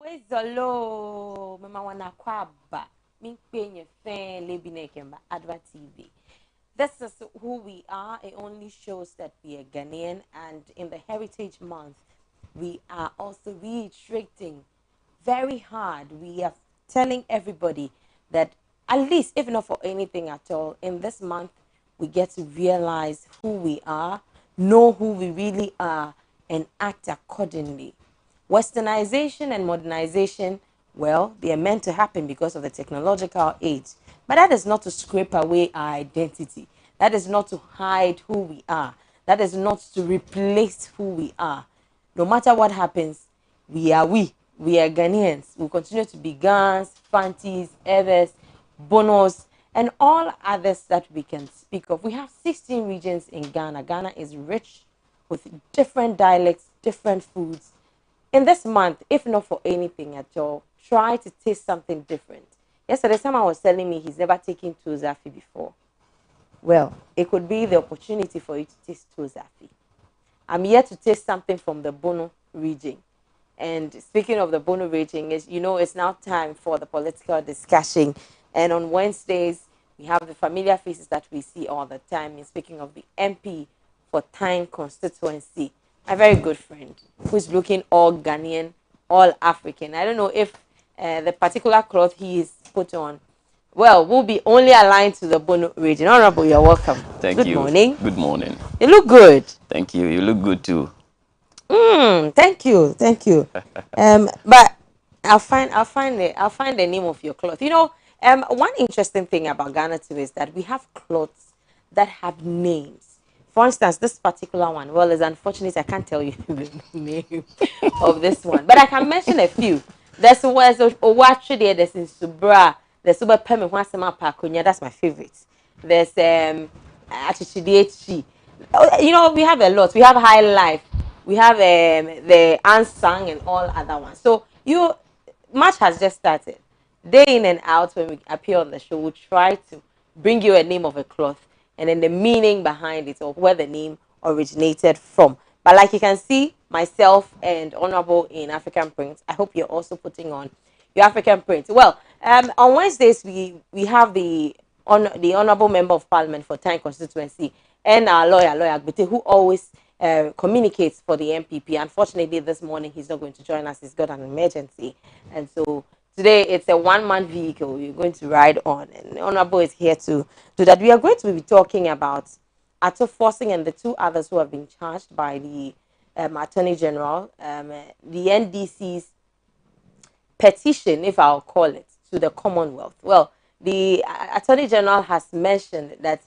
Zolo, mama wana kwaba, minpenye fan lebinekemba Adva TV. This is who we are. It only shows that we are Ghanaian, and in the Heritage Month, we are also reiterating very hard. We are telling everybody that at least, if not for anything at all, in this month, we get to realize who we are, know who we really are, and act accordingly. Westernization and modernization, well, they are meant to happen because of the technological age. But that is not to scrape away our identity. That is not to hide who we are. That is not to replace who we are. No matter what happens, we are we. We are Ghanaians. We'll continue to be Gans, Fantis, Evers, Bonos, and all others that we can speak of. We have 16 regions in Ghana. Ghana is rich with different dialects, different foods. In this month, if not for anything at all, try to taste something different. Yesterday, someone was telling me he's never taken Tozafi before. Well, it could be the opportunity for you to taste Tozafi. I'm here to taste something from the Bono region. And speaking of the Bono region, it's now time for the political discussion. And on Wednesdays, we have the familiar faces that we see all the time. And speaking of the MP for Tyne constituency, a very good friend who's looking all Ghanaian, all African. I don't know if the particular cloth he is put on, well, will be only aligned to the Bono region. Honorable, you're welcome. Thank you. Morning. Good morning. You look good. Thank you. You look good too. Thank you. But I'll find the name of your cloth. One interesting thing about Ghana too is that we have clothes that have names. For instance, this particular one, well, it's unfortunate I can't tell you the name of this one, but I can mention a few. There's Owachi there, there's in Subra, there's Super Pemi Wasema Pakonya, that's my favorite. There's Achichidiechi. We have a lot. We have High Life. We have the Unsung and all other ones. So match has just started. Day in and out when we appear on the show, we'll try to bring you a name of a cloth and then the meaning behind it or where the name originated from. But like you can see, myself and Honorable in African Print, I hope you're also putting on your African Print. Well, on Wednesdays, we have the Honorable Member of Parliament for Tyne constituency and our lawyer Agbete, who always communicates for the MPP. Unfortunately, this morning he's not going to join us. He's got an emergency. And so today it's a one-man vehicle we're going to ride on. And Honorable is here to do that. We are going to be talking about Ato Forcing and the two others who have been charged by the Attorney General, the NDC's petition, if I'll call it, to the Commonwealth. Well, the Attorney General has mentioned that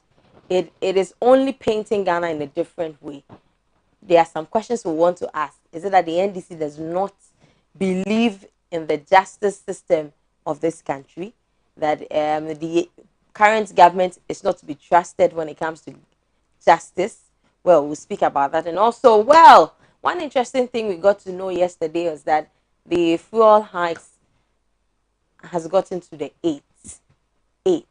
it is only painting Ghana in a different way. There are some questions we want to ask. Is it that the NDC does not believe in the justice system of this country? That the current government is not to be trusted when it comes to justice? Well, we'll speak about that. And also, well, one interesting thing we got to know yesterday was that the fuel hikes has gotten to the 8. Yesterday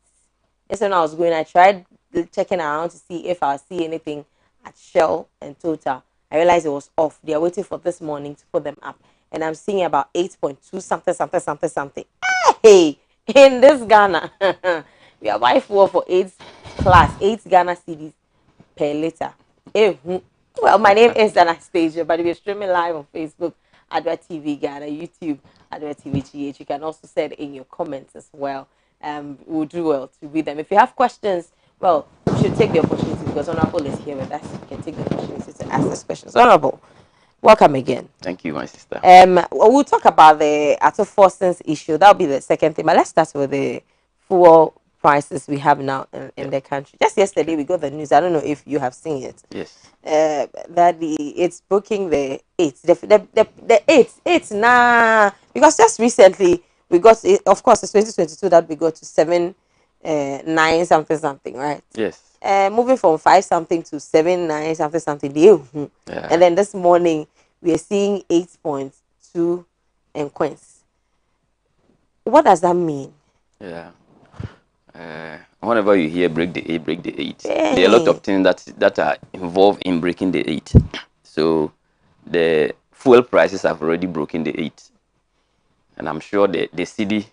when I was going, I tried checking around to see if I'll see anything at Shell and Total. I realized it was off. They are waiting for this morning to put them up. And I'm seeing about 8.2 something. Hey, in this Ghana, we are buying fuel for 8 Ghana cedis per liter. Well, my name is Anastasia, but we're streaming live on Facebook, Adwa TV Ghana, YouTube, Adwa TV GH. You can also send in your comments as well. We'll do well to read them. If you have questions, well, you should take the opportunity because Honorable is here with us. You can take the opportunity to ask these questions. Honorable, welcome again. Thank you, my sister. We'll talk about the Ato Forstons issue. That'll be the second thing. But let's start with the fuel prices we have now in the country. Just yesterday, we got the news. I don't know if you have seen it. Yes. That it's booking the 8. The 8 nah. Because just recently, we got it. Of course, it's 2022 that we got to 7 9 something, right? Yes. Moving from 5 something to 7 9 something. Yeah. And then this morning we are seeing 8.2 and coins. What does that mean? Yeah. Whenever you hear break the 8, there are a lot of things that are involved in breaking the 8. So the fuel prices have already broken the 8. And I'm sure the cedi,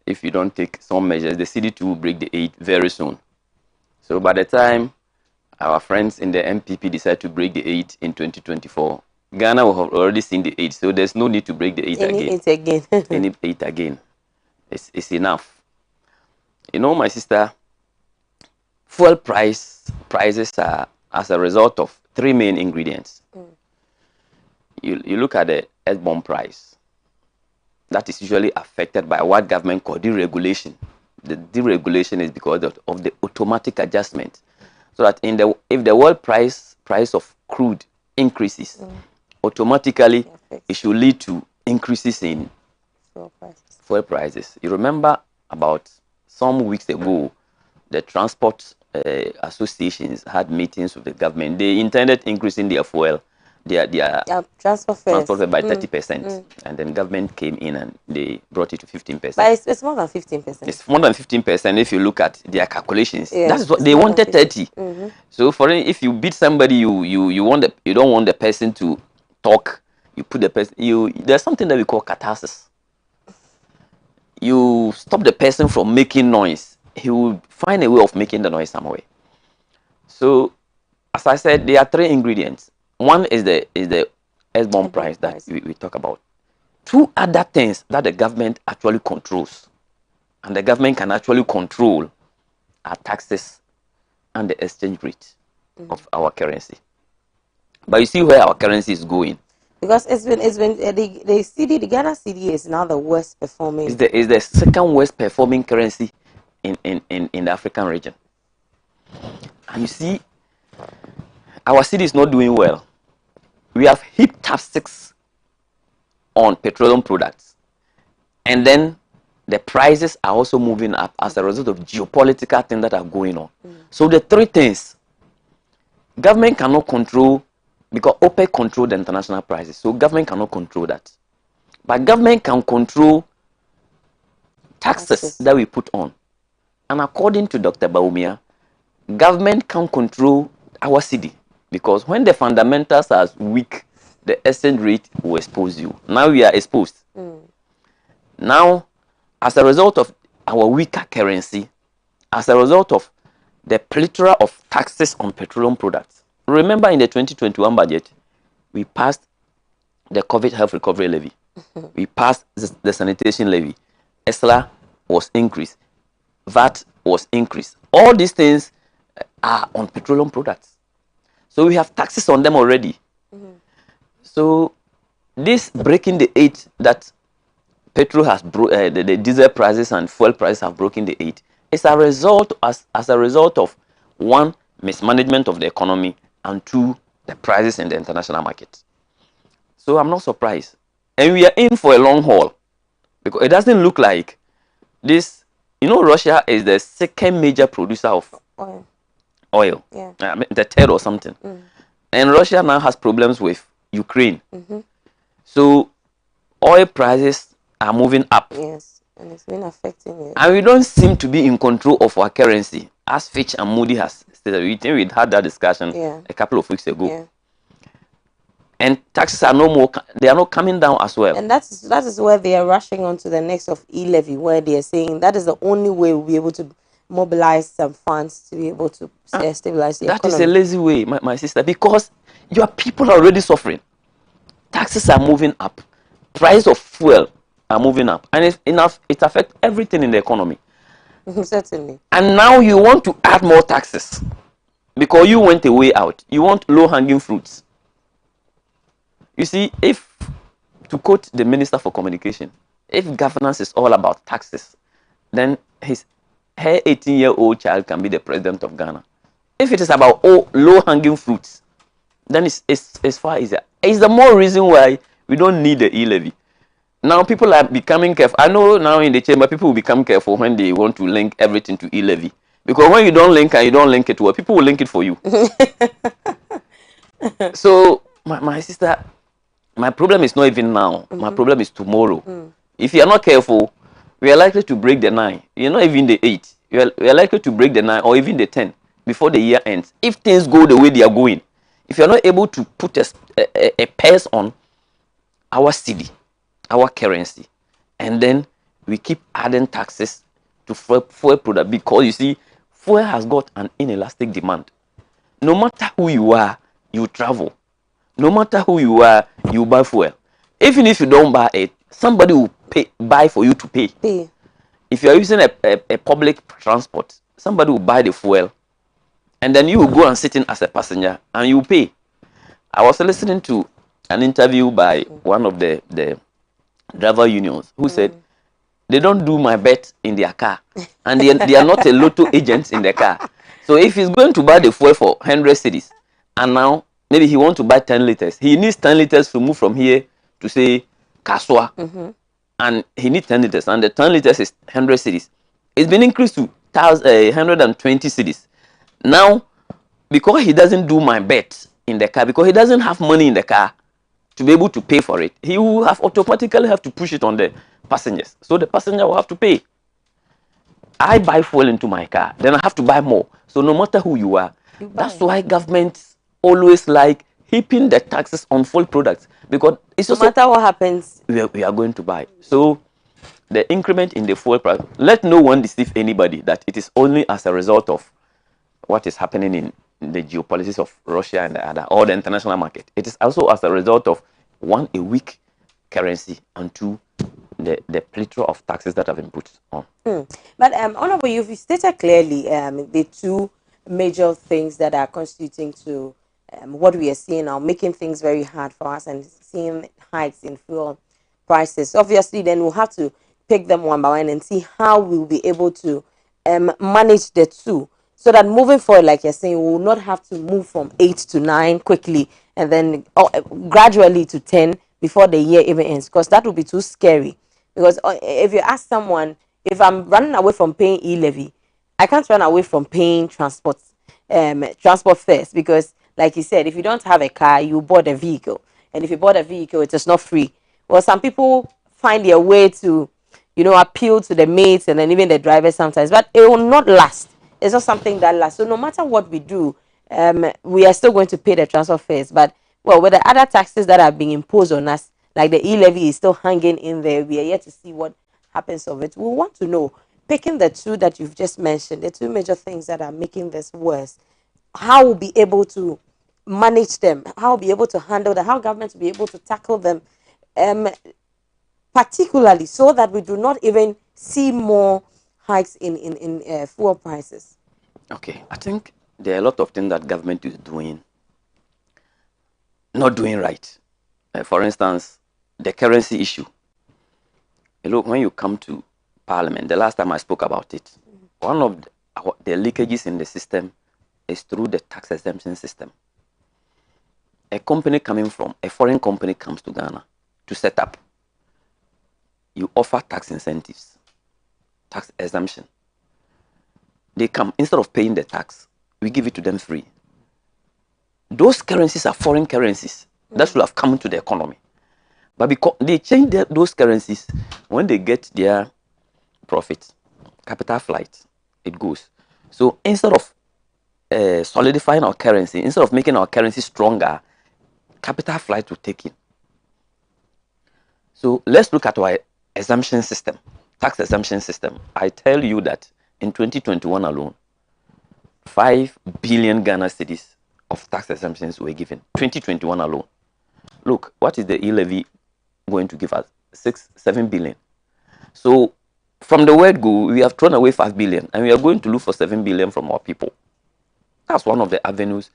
if you don't take some measures, the cedi too will break the 8 very soon. So by the time our friends in the MPP decide to break the 8 in 2024, Ghana will have already seen the 8, so there's no need to break the 8 Any again. 8 again. Any 8 again. It's enough. You know, my sister, fuel prices are as a result of 3 main ingredients. You look at the earthborn price. That is usually affected by what government call deregulation. The deregulation is because of the automatic adjustment. So that if the world price of crude increases, automatically it should lead to increases in fuel prices. You remember about some weeks ago, the transport associations had meetings with the government. They intended increasing their fuel, their transfer fare by 30%, and then government came in and they brought it to 15%. But it's more than 15%. It's more than 15% if you look at their calculations. Yeah, that's what they wanted 30. So for if you beat somebody, you don't want the person to talk. You put the person. There's something that we call catharsis. You stop the person from making noise. He will find a way of making the noise somewhere. So, as I said, there are 3 ingredients. One is the earthborn price that we talk about. 2 other things that the government actually controls, and the government can actually control, are taxes and the exchange rate of our currency. But you see where our currency is going. Because it's been the Ghana cedi is now the worst performing. It's the second worst performing currency in the African region. And you see, our cedi is not doing well. We have heaped taxes on petroleum products, and then the prices are also moving up as a result of geopolitical things that are going on. So the 3 things, government cannot control, because OPEC control the international prices, so government cannot control that. But government can control taxes that we put on. And according to Dr. Bawumia, government can control our cedi, because when the fundamentals are weak, the exchange rate will expose you. Now we are exposed. Now, as a result of our weaker currency, as a result of the plethora of taxes on petroleum products. Remember, in the 2021 budget, we passed the COVID health recovery levy. We passed the sanitation levy. ESLA was increased. VAT was increased. All these things are on petroleum products. So we have taxes on them already. So this breaking the 8 that petrol has the diesel prices and fuel prices have broken the 8 is a result as a result of 1, mismanagement of the economy, and 2, the prices in the international market. So I'm not surprised, and we are in for a long haul, because it doesn't look like this. You know, Russia is the 2nd major producer of oil. Yeah. The 3rd or something. And Russia now has problems with Ukraine. So oil prices are moving up. Yes, and it's been affecting it. And we don't seem to be in control of our currency, as Fitch and Moody has stated. We think we had that discussion a couple of weeks ago. Yeah. And taxes are they are not coming down as well. And that is where they are rushing on to the next of e-levy, where they are saying that is the only way we'll be able to mobilize some funds to be able to stabilize the economy. That is a lazy way, my sister, because your people are already suffering. Taxes are moving up. Price of fuel are moving up. And it affects everything in the economy. Certainly. And now you want to add more taxes because you went a way out. You want low-hanging fruits. You see, to quote the Minister for Communication, if governance is all about taxes, then her 18-year-old child can be the president of Ghana. If it is about low-hanging fruits, then it's far easier. It's the more reason why we don't need the e-levy. Now people are becoming careful. I know now in the chamber people will become careful when they want to link everything to e-levy. Because when you don't link and you don't link it well, people will link it for you. So, my sister, my problem is not even now. My problem is tomorrow. If you are not careful, we are likely to break the 9. You're not even the 8. We are likely to break the 9 or even the 10 before the year ends. If things go the way they are going, if you are not able to put a purse on our cedi, our currency, and then we keep adding taxes to fuel product, because you see, fuel has got an inelastic demand. No matter who you are, you travel. No matter who you are, you buy fuel. Even if you don't buy it, somebody will buy for you to pay. If you are using a public transport, somebody will buy the fuel, and then you will go and sit in as a passenger and you pay. I was listening to an interview by one of the driver unions who said they don't do my bet in their car, and they are not a lotto agents in the car. So if he's going to buy the fuel for 100 cedis, and now maybe he wants to buy 10 liters, he needs 10 liters to move from here to say Kaswa, and he needs 10 liters, and the 10 liters is 100 cedis. It's been increased to 120 cedis. Now, because he doesn't do my bet in the car, because he doesn't have money in the car to be able to pay for it, he will automatically have to push it on the passengers. So the passenger will have to pay. I buy fuel into my car, then I have to buy more. So no matter who you are, that's why governments always like heaping the taxes on fuel products, because it's no matter what happens, we are going to buy. So the increment in the fuel price, let no one deceive anybody that it is only as a result of what is happening in the geopolitics of Russia and the other, or the international market. It is also as a result of, one, a weak currency, and two, the plethora of taxes that have been put on. But Honorable, you've stated clearly the two major things that are constituting to what we are seeing now, making things very hard for us and seeing hikes in fuel prices. Obviously, then we'll have to pick them one by one and see how we'll be able to manage the two, so that moving forward, like you're saying, we will not have to move from 8 to 9 quickly and then gradually to 10 before the year even ends, because that would be too scary. Because if you ask someone, if I'm running away from paying e-levy, I can't run away from paying transport fares, because like you said, if you don't have a car, you bought a vehicle, and if you bought a vehicle, it is not free. Well, some people find their way to, appeal to the mates and then even the driver sometimes, but it will not last. It's not something that lasts. So no matter what we do, we are still going to pay the transfer fares. But, well, with the other taxes that are being imposed on us, like the e-levy is still hanging in there, we are yet to see what happens of it. We want to know, picking the two that you've just mentioned, the two major things that are making this worse, how we'll be able to manage them, how we'll be able to handle them, how government will be able to tackle them, particularly so that we do not even see more hikes in fuel prices. Okay, I think there are a lot of things that government is not doing right. For instance, the currency issue. Look, when you come to Parliament, the last time I spoke about it, one of the leakages in the system is through the tax exemption system. A foreign company comes to Ghana to set up. You offer tax incentives, tax exemption. They come, instead of paying the tax, we give it to them free. Those currencies are foreign currencies that should have come into the economy. But because they change those currencies, when they get their profit, capital flight, it goes. So instead of solidifying our currency, instead of making our currency stronger, capital flight will take in. So let's look at our exemption system, tax exemption system. I tell you that in 2021 alone, 5 billion Ghana cedis of tax exemptions were given. 2021 alone. Look, what is the e-levy going to give us? 7 billion. So from the word go, we have thrown away 5 billion, and we are going to look for 7 billion from our people. That's one of the avenues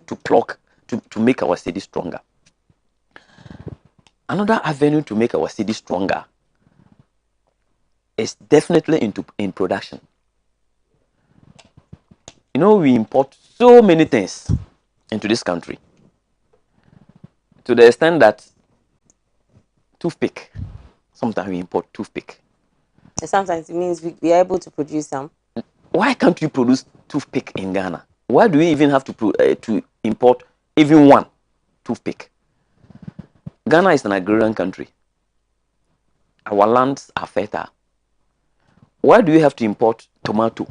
to make our city stronger. Another avenue to make our city stronger is definitely in production. We import so many things into this country, to the extent that toothpick, sometimes we import toothpick. Sometimes it means we are able to produce some. Why can't you produce toothpick in Ghana? Why do we even have to import even one toothpick? Ghana is an agrarian country. Our lands are fertile. Why do we have to import tomato?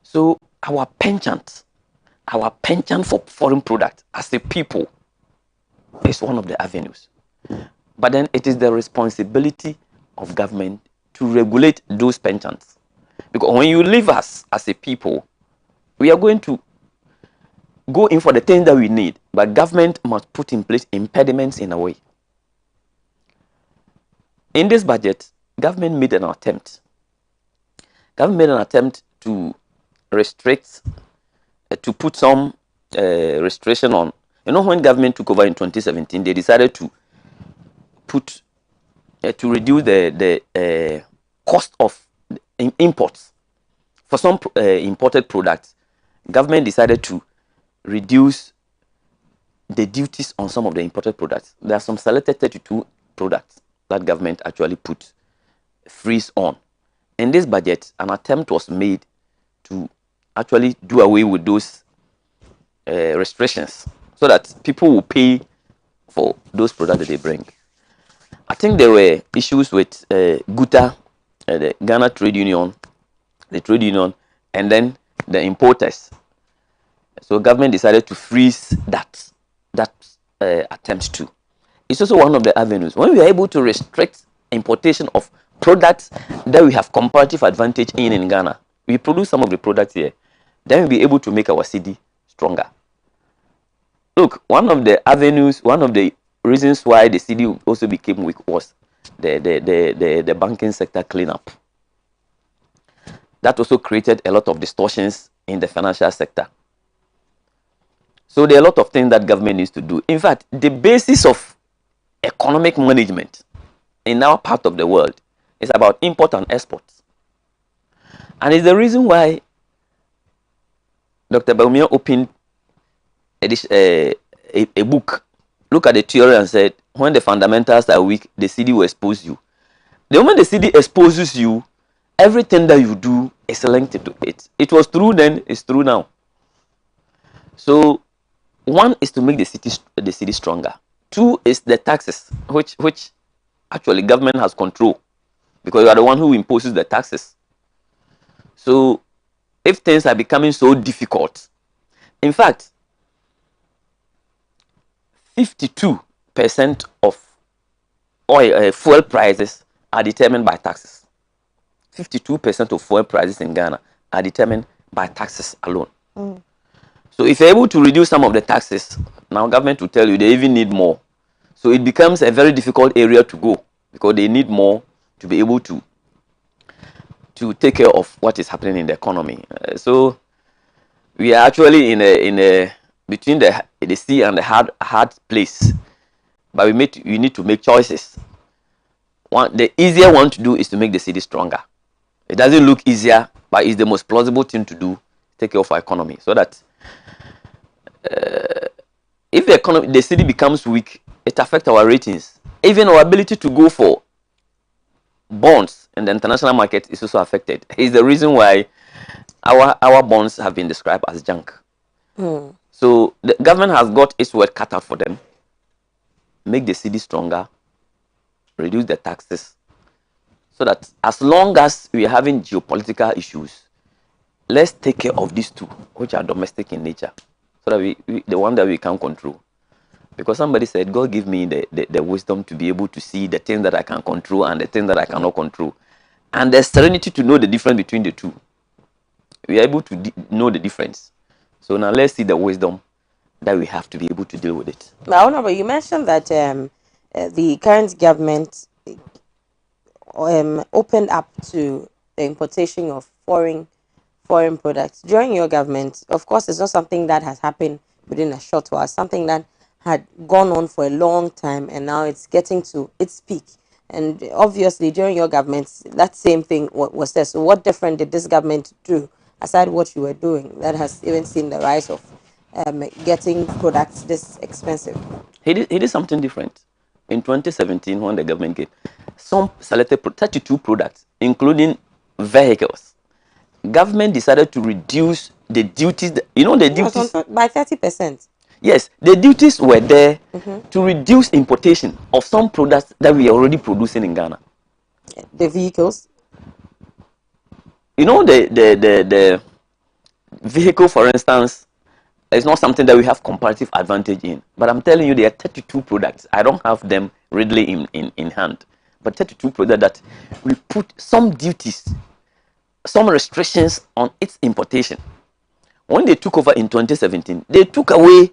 So our penchant for foreign products as a people is one of the avenues. But then it is the responsibility of government to regulate those pensions. Because when you leave us as a people, we are going to go in for the things that we need, but government must put in place impediments in a way. In this budget, government made an attempt. Government made an attempt to restrict, to put some restriction on. You know, when government took over in 2017, they decided to put to reduce the cost of imports for some imported products. Government decided to reduce the duties on some of the imported products. There are some selected 32 products that government actually put freeze on. In this budget, an attempt was made to actually do away with those restrictions so that people will pay for those products that they bring. I think there were issues with GUTA, the Ghana Trade Union, and then the importers. So government decided to freeze that attempt too. It's also one of the avenues. When we are able to restrict importation of products that we have comparative advantage in Ghana, we produce some of the products here, then we'll be able to make our city stronger. Look, one of the avenues, one of the reasons why the city also became weak was the banking sector cleanup. That also created a lot of distortions in the financial sector. So there are a lot of things that government needs to do. In fact, the basis of economic management in our part of the world is about import and export. And it's the reason why Dr. Bawumia opened a book. Look at the theory and said, when the fundamentals are weak, the city will expose you. The moment the city exposes you, everything that you do is linked to it. It was true then, it's true now. So, one is to make the city stronger. Two is the taxes, which actually government has control, because you are the one who imposes the taxes. So, if things are becoming so difficult, in fact, 52% of oil fuel prices are determined by taxes. 52% of fuel prices in Ghana are determined by taxes alone. So if you're able to reduce some of the taxes, now government will tell you they even need more. So it becomes a very difficult area to go, because they need more to be able to take care of what is happening in the economy. So we are actually in a between the sea and the hard place, but we need to make choices. The easier one to do is to make the city stronger. It doesn't look easier, but it's the most plausible thing to do. Take care of our economy, so that if the city becomes weak, it affects our ratings. Even our ability to go for bonds in the international market is also affected. It's the reason why our bonds have been described as junk. So the government has got its work cut out for them. Make the city stronger, reduce the taxes, so that as long as we are having geopolitical issues, let's take care of these two, which are domestic in nature, so that we the one that we can control. Because somebody said, God give me the wisdom to be able to see the things that I can control and the things that I cannot control, and the serenity to know the difference between the two. We are able to know the difference. So now let's see the wisdom that we have to be able to deal with it. Now, Honorable, you mentioned that the current government opened up to the importation of foreign products. During your government, of course, it's not something that has happened within a short while, something that had gone on for a long time, and now it's getting to its peak. And obviously, during your government, that same thing was there. So what different did this government do, aside what you were doing, that has even seen the rise of getting products this expensive? He did something different. In 2017, when the government gave some selected 32 products, including vehicles, government decided to reduce the duties. You know, the duties by 30%. Yes, the duties were there to reduce importation of some products that we are already producing in Ghana. The vehicles. You know, the vehicle, for instance, is not something that we have comparative advantage in. But I'm telling you, there are 32 products. I don't have them readily in hand. But 32 projects that we put some duties, some restrictions on its importation. When they took over in 2017, they took away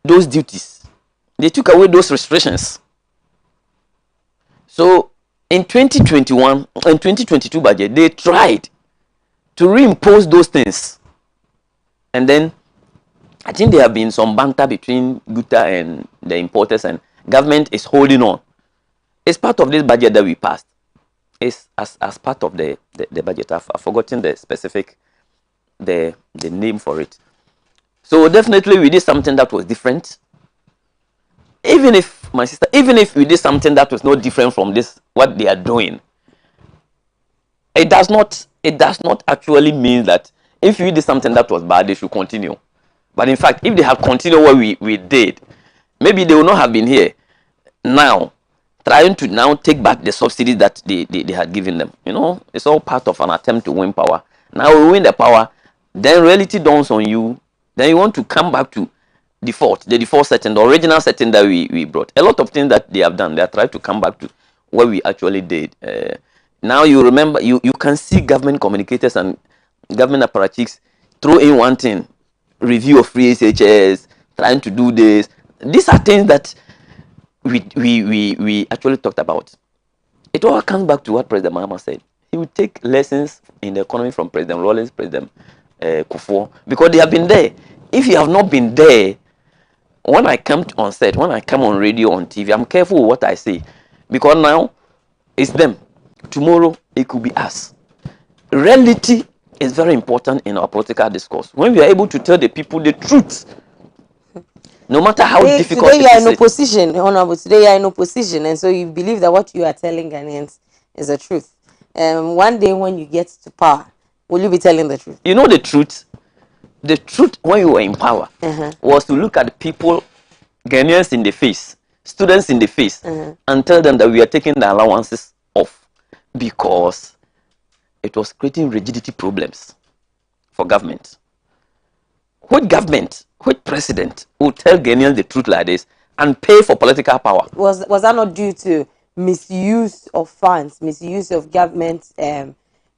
those duties. They took away those restrictions. So in 2021 and 2022 budget, they tried to reimpose those things. And then I think there have been some banter between Guta and the importers, and government is holding on. It's part of this budget that we passed. It's as part of the budget. I've forgotten the specific, the name for it. So definitely we did something that was different. Even if, my sister, even if we did something that was no different from this, what they are doing, it does not actually mean that if we did something that was bad, they should continue. But in fact, if they had continued what we did, maybe they would not have been here now, trying to now take back the subsidies that they had given them. You know, it's all part of an attempt to win power. Now we win the power, then reality dawns on you, then you want to come back to the default setting, the original setting that we brought. A lot of things that they have done, they have tried to come back to what we actually did. Now you remember, you can see government communicators and government apparatchiks throw in one thing, review of free SHS, trying to do this. These are things that we actually talked about. It all comes back to what President Mahama said. He would take lessons in the economy from President Rawlings, President Kufuor, because they have been there. If you have not been there, when I come on set, when I come on radio, on TV, I'm careful with what I say, because now it's them. Tomorrow it could be us. Reality is very important in our political discourse. When we are able to tell the people the truth, no matter how difficult today it you are is. in opposition, Honorable. Today you are in opposition, and so you believe that what you are telling Ghanaians is the truth. One day when you get to power, will you be telling the truth? You know the truth. The truth when you were in power was to look at people, Ghanaians in the face, students in the face, and tell them that we are taking the allowances off, because it was creating rigidity problems for government. Which government, which president would tell Ghanaians the truth like this and pay for political power? Was that not due to misuse of funds, misuse of government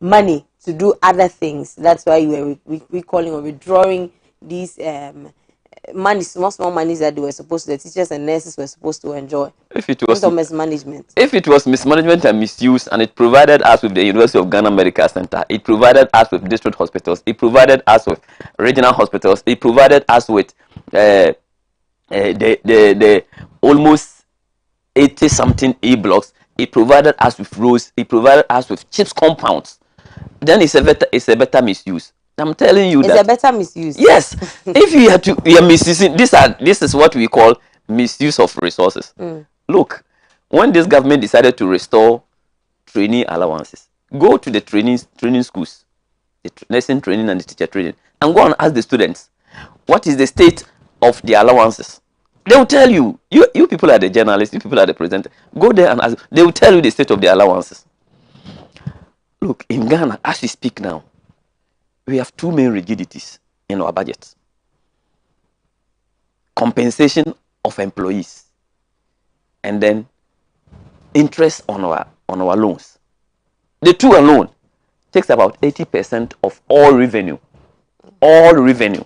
money to do other things? That's why you were recalling or withdrawing these money, small monies that they were supposed to, the teachers and nurses were supposed to enjoy. If it was mismanagement. If it was mismanagement and misuse, and it provided us with the University of Ghana Medical Center, it provided us with district hospitals, it provided us with regional hospitals, it provided us with the almost 80-something A blocks, it provided us with roads, it provided us with chips compounds, then it's a better misuse. I'm telling you, it's a better misuse. Yes. If you are misusing, this is what we call misuse of resources. Look, when this government decided to restore training allowances, go to the training schools, the nursing training and the teacher training, and go and ask the students, what is the state of the allowances? They will tell you. You people are the journalists, you people are the presenters. Go there and ask. They will tell you the state of the allowances. Look, in Ghana, as we speak now, we have two main rigidities in our budget. Compensation of employees, and then interest on our loans. The two alone takes about 80% of all revenue. All revenue.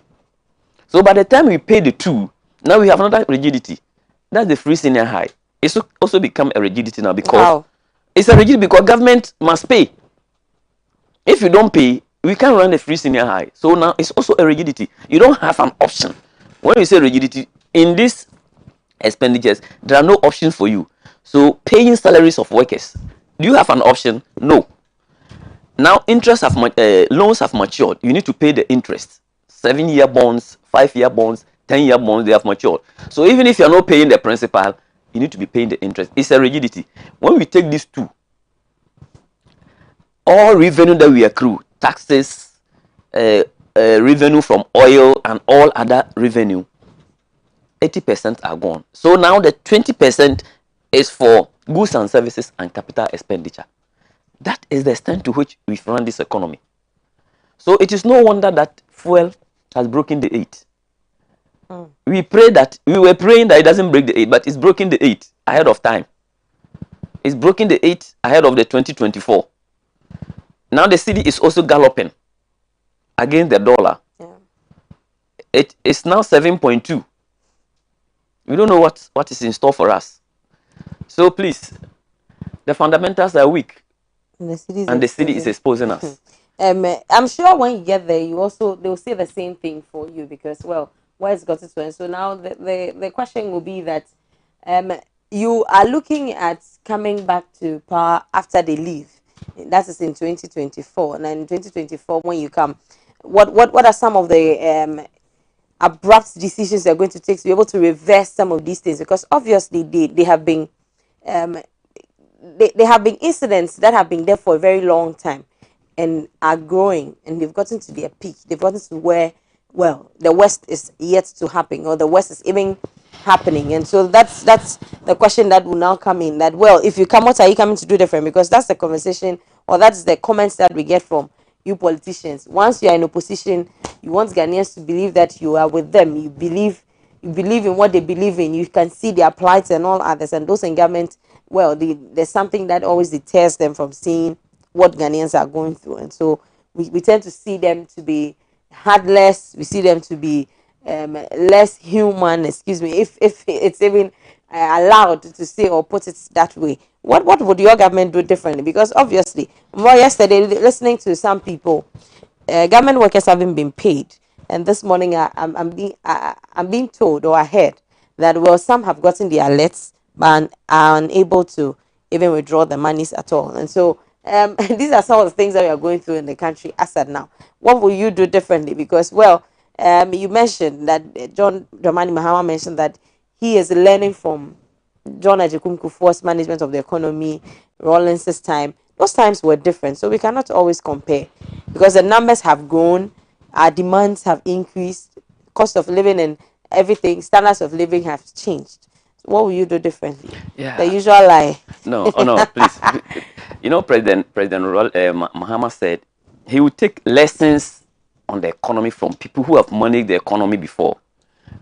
So by the time we pay the two, now we have another rigidity. That's the free senior high. It's also become a rigidity now, because it's a rigidity because government must pay. If you don't pay, we can't run the free senior high. So now it's also a rigidity. You don't have an option. When you say rigidity, in these expenditures, there are no options for you. So paying salaries of workers, do you have an option? No. Now loans have matured. You need to pay the interest. 7-year bonds, 5-year bonds, 10-year bonds, they have matured. So even if you're not paying the principal, you need to be paying the interest. It's a rigidity. When we take these two, all revenue that we accrue, taxes, revenue from oil and all other revenue, 80% are gone. So now the 20% is for goods and services and capital expenditure. That is the extent to which we've run this economy. So it is no wonder that fuel has broken the 8. We were praying that it doesn't break the 8, but it's broken the 8 ahead of time. It's broken the 8 ahead of the 2024. Now the cedi is also galloping against the dollar. Yeah. It is now 7.2. We don't know what is in store for us. So please, the fundamentals are weak, And the cedi is exposing us. I'm sure when you get there, they'll say the same thing for you, because, well, where it's gotten to. And so now the question will be that you are looking at coming back to power after they leave. That is in 2024. And in 2024, when you come, what are some of the abrupt decisions you're going to take to be able to reverse some of these things? Because obviously they have been they have been incidents that have been there for a very long time and are growing, and they've gotten to their peak. They've gotten to where, well, the worst is yet to happen, or the worst is even happening. And so that's the question that will now come in, that, well, if you come, what are you coming to do different? Because that's the conversation, or that's the comments that we get from you politicians. Once you are in opposition, you want Ghanaians to believe that you are with them. You believe in what they believe in. You can see their plights and all others. And those in government, well, there's something that always deters them from seeing what Ghanaians are going through. And so we tend to see them to be heartless. We see them to be less human, excuse me, if it's even allowed to say or put it that way. What would your government do differently? Because obviously, more yesterday, listening to some people, government workers haven't been paid. And this morning, I'm being told, or I heard, that, well, some have gotten the alerts but are unable to even withdraw the monies at all. And so these are some of the things that we are going through in the country as at now. What will you do differently? Because, well, you mentioned that John Dramani Mahama mentioned that he is learning from John Agyekum Kufuor's management of the economy, Rawlings's time. Those times were different, so we cannot always compare, because the numbers have grown, our demands have increased, cost of living and everything, standards of living have changed. So what will you do differently? Yeah. The usual lie. No, oh no, please. You know, President Mahama said he would take lessons on the economy from people who have managed the economy before,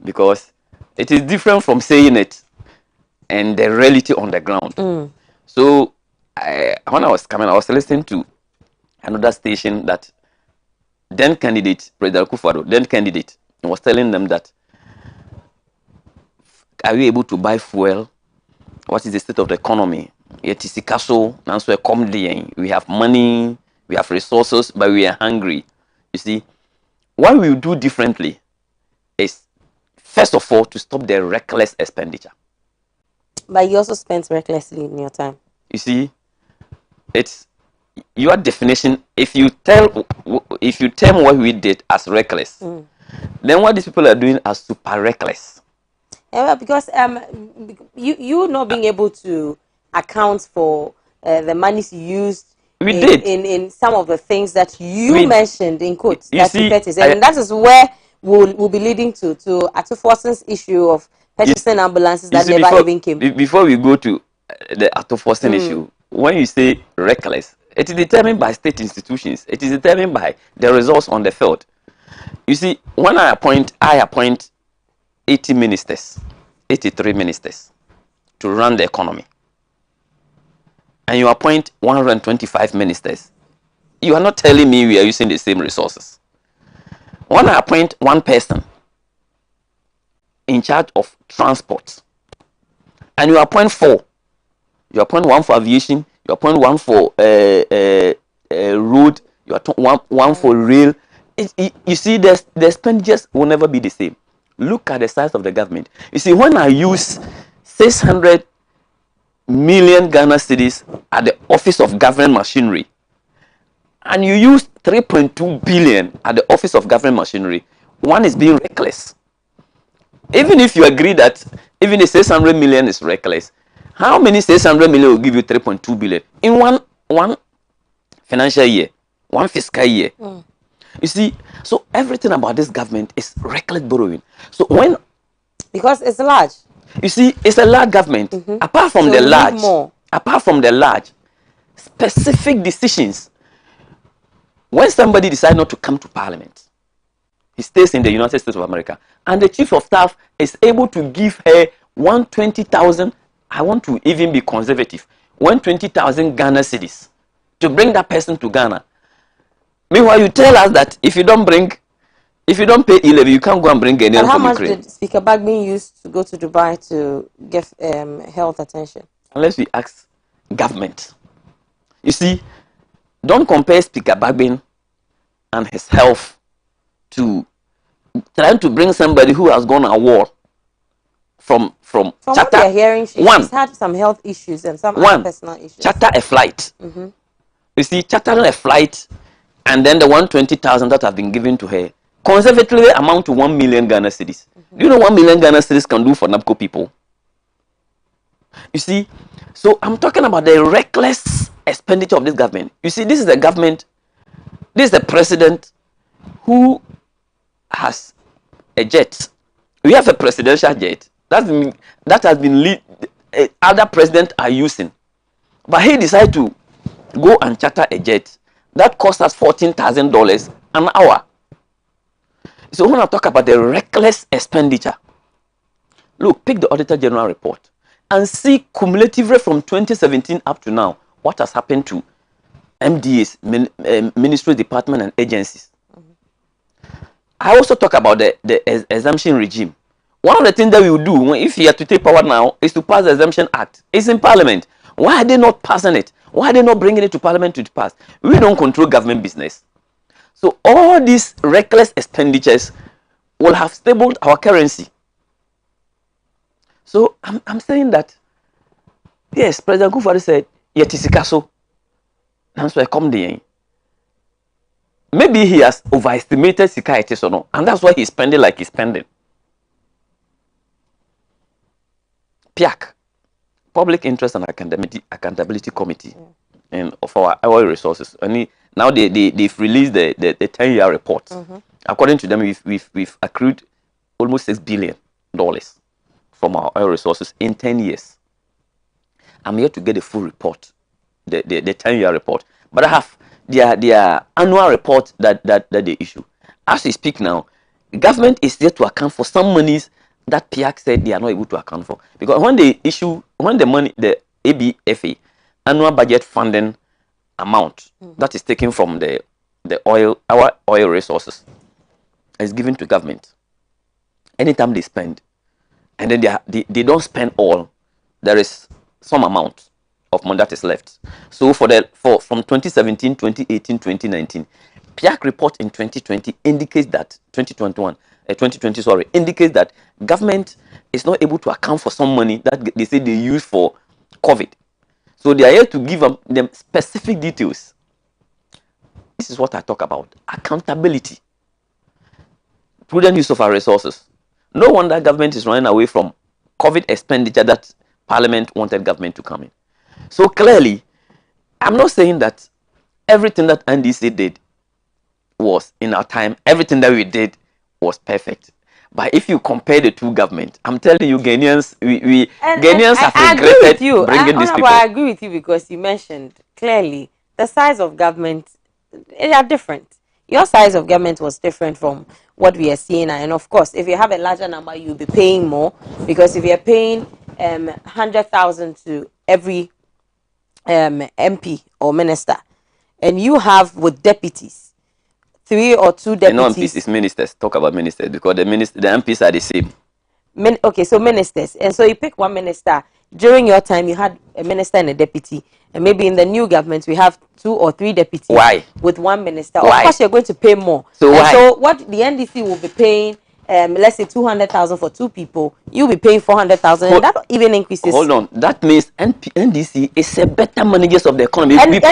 because it is different from saying it and the reality on the ground. So when I was coming, I was listening to another station that then candidate, President Akufo-Addo, then candidate, was telling them that, are you able to buy fuel? What is the state of the economy? We have money, we have resources, but we are hungry. You see, what we will do differently is, first of all, to stop the reckless expenditure. But you also spent recklessly in your time. You see, it's your definition. If you term what we did as reckless, then what these people are doing are super reckless. Yeah, because you not being able to account for the monies used in some of the things that you mentioned in quotes, and that is where we'll be leading to Ato Forson's issue of purchasing ambulances that never even came. Before we go to the Ato Forson issue, when you say reckless, it is determined by state institutions. It is determined by the results on the field. You see, when I appoint 80 ministers, 83 ministers to run the economy, and you appoint 125 ministers, you are not telling me we are using the same resources. When I appoint one person in charge of transport, and you appoint 4, you appoint 1 for aviation, you appoint 1 for road, you appoint 1 for rail. You see, the expenditures will never be the same. Look at the size of the government. You see, when I use 600 million Ghana cedis at the Office of Government Machinery, and you use 3.2 billion at the Office of Government Machinery, one is being reckless. Even if you agree that even the 600 million is reckless, how many 600 million will give you 3.2 billion in one financial year, one fiscal year? You see, so everything about this government is reckless borrowing. So because it's large. You see, it's a large government. Apart from the large, specific decisions. When somebody decides not to come to Parliament, he stays in the United States of America, and the Chief of Staff is able to give her 120,000. I want to even be conservative. 120,000 Ghana cedis to bring that person to Ghana. Meanwhile, you tell us that if you don't pay e-levy, you can't go and bring Ghanaian And how from much Ukraine. did Speaker Bagbin use to go to Dubai to get health attention? Unless we ask government. You see, don't compare Speaker Bagbin and his health to trying to bring somebody who has gone to war from what charter. we are hearing, she's had some health issues and some other personal issues. Charter a flight. You see, chartering a flight, and then the 120,000 that have been given to her conservatively amount to 1 million Ghana cedis. Do you know 1 million Ghana cedis can do for NABCO people? You see, so I'm talking about the reckless expenditure of this government. You see, this is a government, this is the president who has a jet. We have a presidential jet that has been other presidents are using, but he decided to go and charter a jet that cost us $14,000 an hour. So when I talk about the reckless expenditure, look, pick the Auditor General report and see cumulatively from 2017 up to now what has happened to MDAs, ministry, department, and agencies. I also talk about the exemption regime. One of the things that we will do if you have to take power now is to pass the Exemption Act. It's in Parliament. Why are they not passing it? Why are they not bringing it to Parliament to pass? We don't control government business. So all these reckless expenditures will have stabled our currency. So I'm saying that, yes, President Kufuor said, Yetisikaso, that's why I come there. Maybe he has overestimated Sika Etisono, and that's why he's spending like he's spending. PIAC, Public Interest and Accountability Committee, and of our oil resources. And now they've released the 10-year report. According to them, we've accrued almost $6 billion from our oil resources in 10 years. I'm here to get a full report, the 10-year report. But I have their annual report that they issue. As we speak now, the government is there to account for some monies that PIAC said they are not able to account for. Because when the ABFA, annual budget funding amount that is taken from our oil resources is given to government. Anytime they spend, and then they don't spend all, there is some amount of money that is left. So from 2017, 2018, 2019, PIAC report in 2020 indicates that 2020 indicates that government is not able to account for some money that they say they use for COVID. So they are here to give them specific details. This is what I talk about: accountability, prudent use of our resources. No wonder government is running away from COVID expenditure that Parliament wanted government to come in. So clearly, I'm not saying that everything that NDC did was in our time, everything that we did was perfect. But if you compare the two governments, I'm telling you, Ghanaians, Ghanaians have regretted bringing these people. I agree with you because you mentioned clearly the size of government, they are different. Your size of government was different from what we are seeing, and of course, if you have a larger number, you'll be paying more, because if you're paying 100,000 to every MP or minister, and you have with deputies 3 or 2 deputies. No, MPs is ministers. Talk about ministers because the MPs are the same. Okay, so ministers, and so you pick one minister. During your time, you had a minister and a deputy, and maybe in the new government we have 2 or 3 deputies. Why? With one minister. Why? Of course, you're going to pay more. So why? So what the NDC will be paying, let's say 200,000 for 2 people, you'll be paying 400,000, and that even increases. Hold on, that means NDC is a better managers of the economy. Ghanaians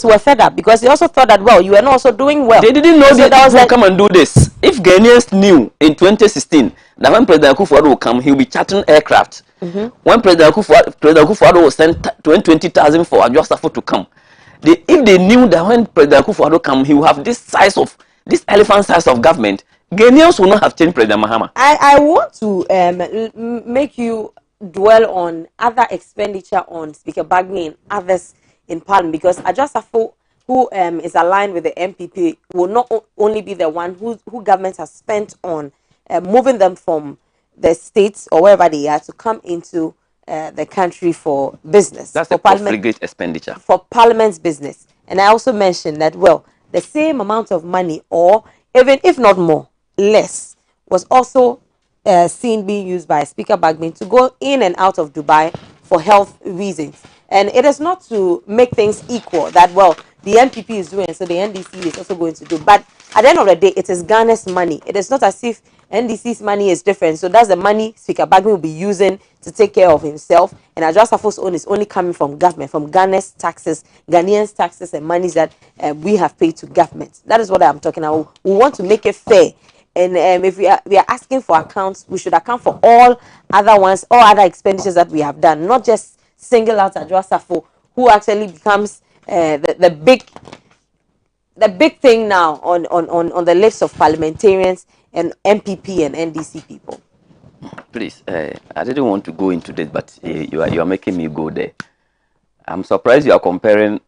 were fed up because they also thought that, well, you were not also doing well. They didn't know that will come and do this. If Ghanaians knew in 2016 that when President Kufuor will come, he will be chartering aircraft. When President Kufuor will send 20,000 for Adjustafo to come, if they knew that when President Kufuor will come, he will have this elephant size of government, Ghanaians will not have changed President Mahama. I want to make you dwell on other expenditure on Speaker Bagbin and others in Parliament, because Adjustafo, who is aligned with the MPP, will not only be the one who government has spent on moving them from the states or wherever they are to come into the country for business. That's for a profligate expenditure. For Parliament's business. And I also mentioned that, well, the same amount of money, or even if not more, less, was also seen being used by Speaker Bagbin to go in and out of Dubai for health reasons. And it is not to make things equal that, well, the NPP is doing, so the NDC is also going to do. But at the end of the day, it is Ghana's money. It is not as if NDC's money is different. So that's the money Speaker Bagbin will be using to take care of himself. And Adwoa Safo's own is only coming from government, from Ghana's taxes, Ghanaians' taxes and monies that we have paid to government. That is what I'm talking about. We want to make it fair. And if we are asking for accounts, we should account for all other ones, all other expenditures that we have done, not just single out Adwoa Safo, who actually becomes the big thing now on the lists of parliamentarians and MPP and NDC people. Please, I didn't want to go into this, but you are making me go there. I'm surprised you are comparing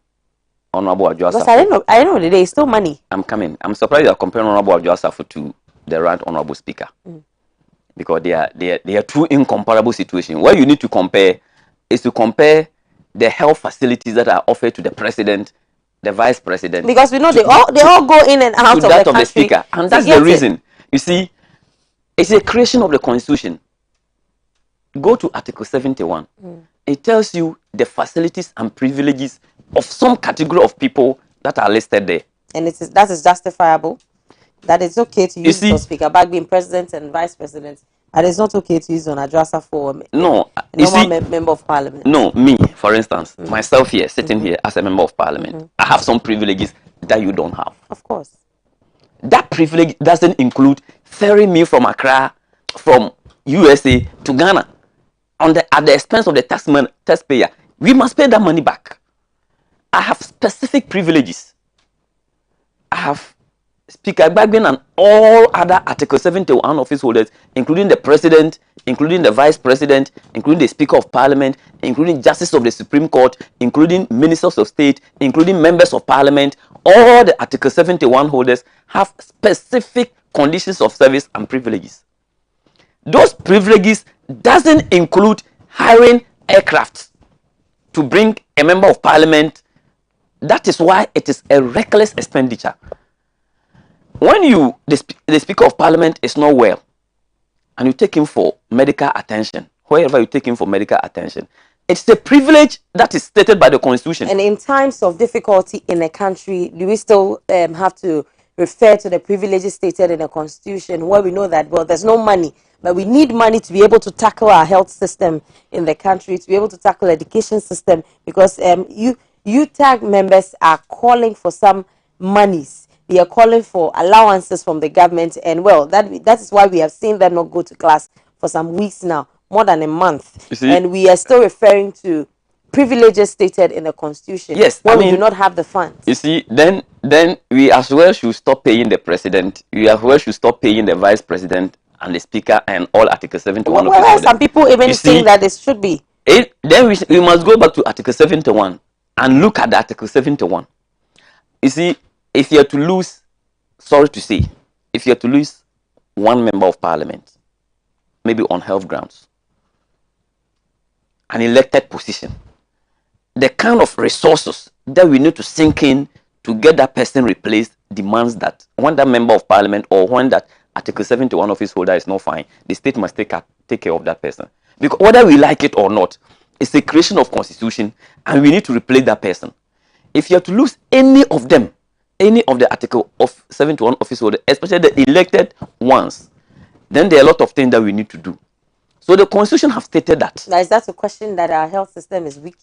Honorable Adwoa Safo. Because I don't know today, it's still money. I'm coming. I'm surprised you are comparing Honorable Adwoa Safo to the right Honorable Speaker. Because they are two incomparable situations. What you need to compare is to compare the health facilities that are offered to the president, the vice president. Because we know they all go in and out of that the of country. The speaker. And that's the reason. You see, it's a creation of the Constitution. Go to Article 71. It tells you the facilities and privileges of some category of people that are listed there. And that is justifiable. That it's okay to use for Speaker Bagbin, president and vice president. And it's not okay to use on Adwoa Safo, member of parliament. No, me, for instance, myself here, sitting here as a member of parliament, I have some privileges that you don't have. Of course. That privilege doesn't include ferrying me from Accra, from USA to Ghana, at the expense of the taxpayer. We must pay that money back. I have specific privileges. I have Speaker Bagbin and all other Article 71 office holders, including the president, including the vice president, including the Speaker of Parliament, including Justice of the Supreme Court, including ministers of state, including members of Parliament. All the Article 71 holders have specific conditions of service and privileges. Those privileges doesn't include hiring aircraft to bring a member of Parliament. That is why it is a reckless expenditure. When the Speaker of Parliament is not well, and you take him for medical attention, wherever you take him for medical attention, it's a privilege that is stated by the Constitution. And in times of difficulty in a country, do we still have to refer to the privileges stated in the Constitution, where we know that, well, there's no money, but we need money to be able to tackle our health system in the country, to be able to tackle the education system, because UTAG members are calling for some monies. They are calling for allowances from the government, and well, that is why we have seen them not go to class for some weeks now, more than a month. And we are still referring to privileges stated in the Constitution. Yes, when we do not have the funds. You see, then we as well should stop paying the president. We as well should stop paying the vice president and the speaker and all Article 71. Well, some people even think that this should be. Then we must go back to Article 71 and look at the Article 71. You see, if you are to lose, sorry to say, if you are to lose one member of Parliament, maybe on health grounds, an elected position, the kind of resources that we need to sink in to get that person replaced demands that when that member of Parliament or when that Article 71 office holder is not fine, the state must take care of that person. Because whether we like it or not, it's a creation of Constitution and we need to replace that person. If you are to lose any of them, any of the Article of 71 office holders, especially the elected ones, then there are a lot of things that we need to do. So the Constitution has stated that. Now, is that a question that our health system is weak?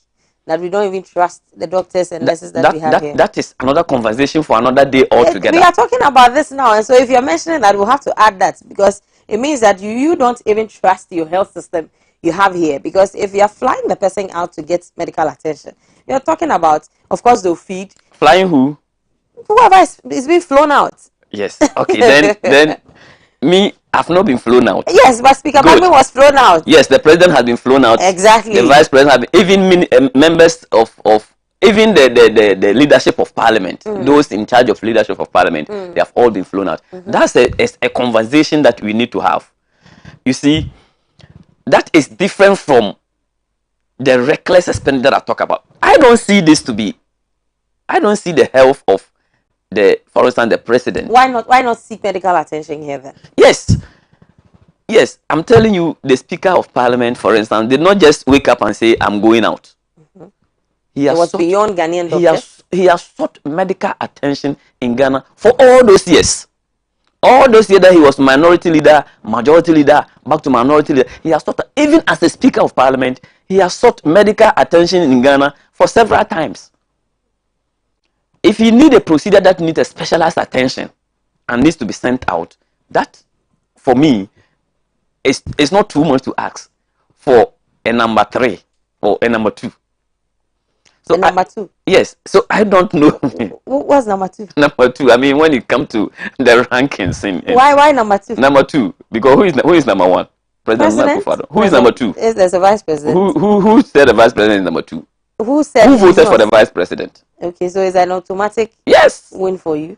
That we don't even trust the doctors and nurses that we have here? That is another conversation for another day altogether. We are talking about this now, and so if you're mentioning that, we'll have to add that, because it means that you don't even trust your health system you have here. Because if you're flying the person out to get medical attention, you're talking about, of course, they'll feed. Flying who? Whoever is being flown out. Yes. Okay. then me, I've not been flown out. Yes, but Speaker Bagbin was flown out. Yes, the president has been flown out. Exactly. The vice president have been, even members of even the leadership of Parliament, those in charge of leadership of Parliament, they have all been flown out. That's a conversation that we need to have. You see, that is different from the reckless expenditure I talk about. I don't see the health of for instance, the president. Why not seek medical attention here then? Yes, I'm telling you, the Speaker of Parliament, for instance, did not just wake up and say, I'm going out. It was beyond Ghanaian doctors. He has sought medical attention in Ghana for all those years. All those years that he was minority leader, majority leader, back to minority leader, he has sought, even as the Speaker of Parliament, he has sought medical attention in Ghana for several times. If you need a procedure that needs a specialized attention and needs to be sent out, that, for me, is not too much to ask for a number 3 or a number 2. So number 2? Yes. So I don't know. What's number 2? Number 2. I mean, when it comes to the rankings. Why number 2? Number 2. Because who is number 1? President Akufo-Addo. Who is number 2? There's a vice president. Who said the vice president is number 2? Who voted for the vice president? Okay, so it's an automatic win for you.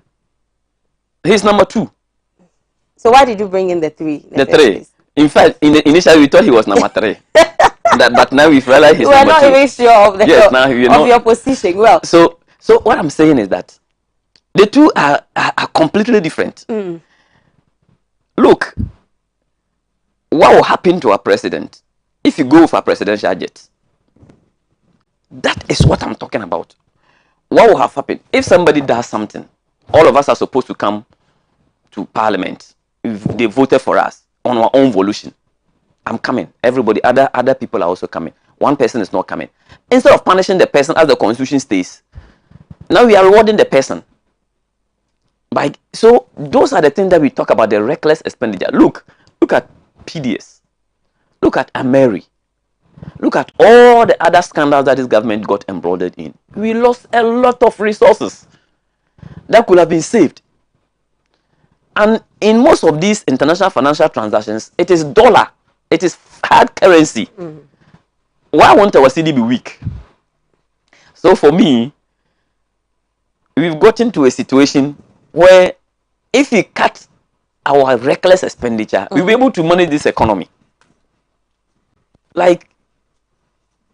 He's number 2. So why did you bring in the 3? The 3. In fact, initially we thought he was number 3. But now we've realized he's number 2. We're not even sure of your position. Well, so what I'm saying is that the two are completely different. Look, what will happen to our president if you go for a presidential jet? That is what I'm talking about. What will have happened if somebody does something? All of us are supposed to come to Parliament. If they voted for us on our own volition. I'm coming. Everybody, other people are also coming. One person is not coming. Instead of punishing the person as the constitution states, now we are rewarding the person. So those are the things that we talk about, the reckless expenditure. Look at PDS. Look at Ameri. Look at all the other scandals that this government got embroiled in. We lost a lot of resources that could have been saved. And in most of these international financial transactions, it is dollar. It is hard currency. Why won't our cedi be weak? So for me, we've gotten to a situation where if we cut our reckless expenditure, we'll be able to manage this economy. Like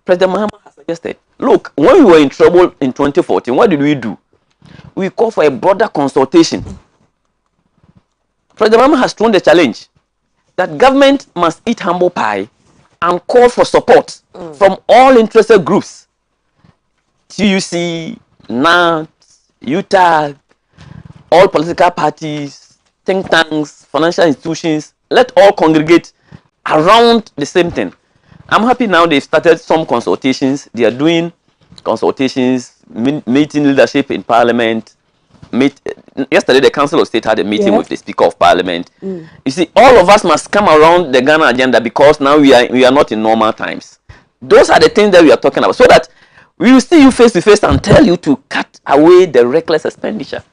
President Mahama has suggested. Look, when we were in trouble in 2014, what did we do? We called for a broader consultation. President Mahama has thrown the challenge that government must eat humble pie and call for support from all interested groups. TUC, NAT, UTAG, all political parties, think tanks, financial institutions, let all congregate around the same thing. I'm happy now they've started some consultations. They are doing consultations, meeting leadership in Parliament. Yesterday, the Council of State had a meeting with the Speaker of Parliament. You see, all of us must come around the Ghana agenda because now we are not in normal times. Those are the things that we are talking about, so that we will see you face to face and tell you to cut away the reckless expenditure.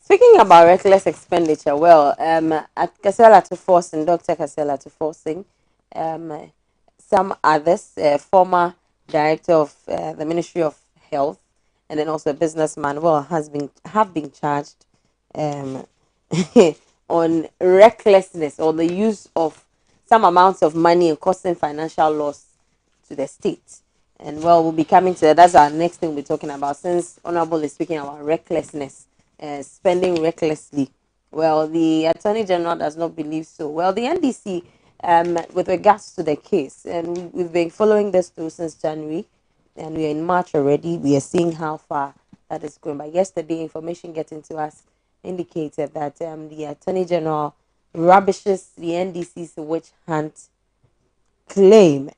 Speaking about reckless expenditure, well, at Kasela Tufor, Dr. Kasela Tufor, some others, former director of the Ministry of Health, and then also a businessman, well, have been charged on recklessness or the use of some amounts of money and causing financial loss to the state. And well, we'll be coming to that. That's our next thing we'll be talking about. Since Honorable is speaking about recklessness, spending recklessly. Well, the Attorney General does not believe so. Well, the NDC, with regards to the case, and we've been following this through since January, and we are in March already. We are seeing how far that is going. But yesterday, information getting to us indicated that the Attorney General rubbishes the NDC's witch hunt claim.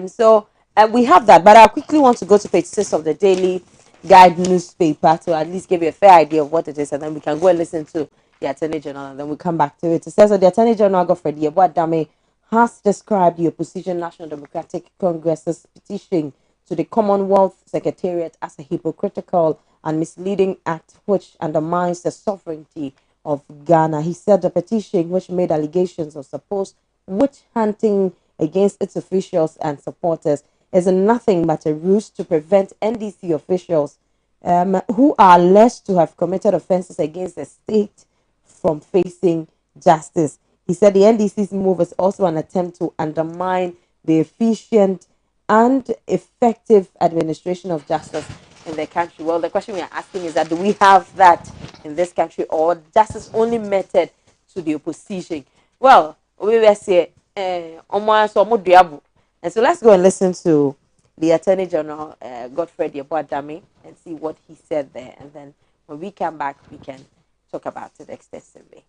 So we have that. But I quickly want to go to page 6 of the Daily Guide newspaper to at least give you a fair idea of what it is, and then we can go and listen to the Attorney General, and then we'll come back to it. It says that the Attorney General, Godfred Yeboah-Dame, has described the opposition National Democratic Congress's petition to the Commonwealth Secretariat as a hypocritical and misleading act which undermines the sovereignty of Ghana. He said the petition, which made allegations of supposed witch hunting against its officials and supporters, is nothing but a ruse to prevent NDC officials who are alleged to have committed offenses against the state from facing justice. He said the NDC's move is also an attempt to undermine the efficient and effective administration of justice in the country? Well, the question we are asking is that do we have that in this country, or justice only meted to the opposition? Well, we will say, and so let's go and listen to the Attorney General, Godfred Yeboah-Dame, and see what he said there. And then when we come back, we can talk about it extensively.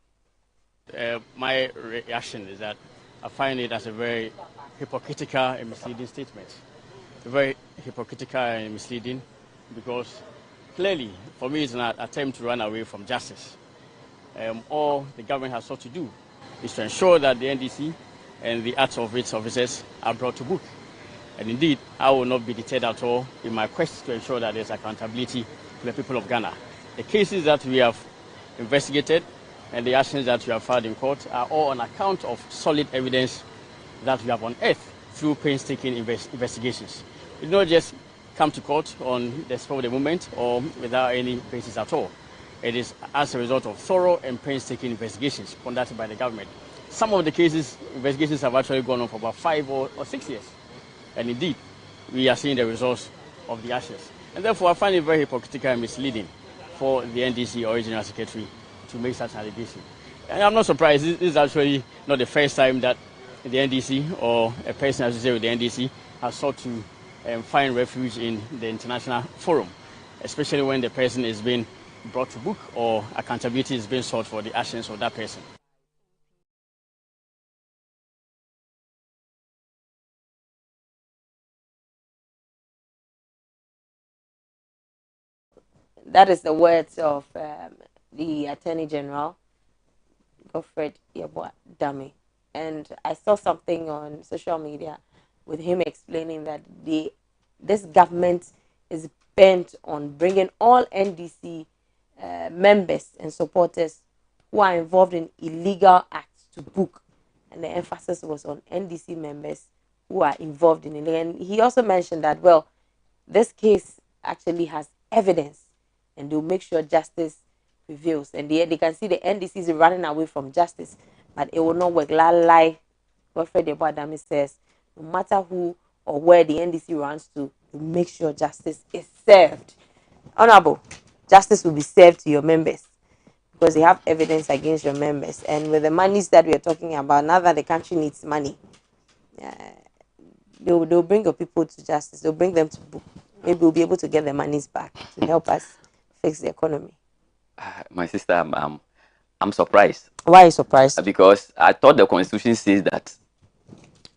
My reaction is that I find it as a very hypocritical and misleading statement. Very hypocritical and misleading, because clearly, for me, it's an attempt to run away from justice. All the government has sought to do is to ensure that the NDC and the acts of its officers are brought to book. And indeed, I will not be deterred at all in my quest to ensure that there's accountability to the people of Ghana. The cases that we have investigated and the actions that we have filed in court are all on account of solid evidence that we have unearthed through painstaking investigations. We do not just come to court on the spur of the moment or without any basis at all. It is as a result of thorough and painstaking investigations conducted by the government. Some of the cases, investigations have actually gone on for about 5 or 6 years. And indeed, we are seeing the results of the actions. And therefore, I find it very hypocritical and misleading for the NDC or General Secretary to make such an allegation. And I'm not surprised. This is actually not the first time that the NDC or a person associated with the NDC has sought to find refuge in the international forum, especially when the person is being brought to book or accountability is being sought for the actions of that person. That is the words of the Attorney General, Godfred Yeboah-Dame. And I saw something on social media with him explaining that this government is bent on bringing all NDC members and supporters who are involved in illegal acts to book. And the emphasis was on NDC members who are involved in illegal. And he also mentioned that, well, this case actually has evidence, and they'll make sure justice prevails. And they can see the NDC is running away from justice, but it will not work. Like Godfred Yeboah-Dame says, no matter who or where the NDC runs to make sure justice is served. Honorable, justice will be served to your members because they have evidence against your members. And with the monies that we are talking about, now that the country needs money, they'll bring your people to justice. They'll bring them to book. Maybe we'll be able to get the monies back to help us fix the economy. My sister, I'm surprised. Why are you surprised? Because I thought the Constitution says that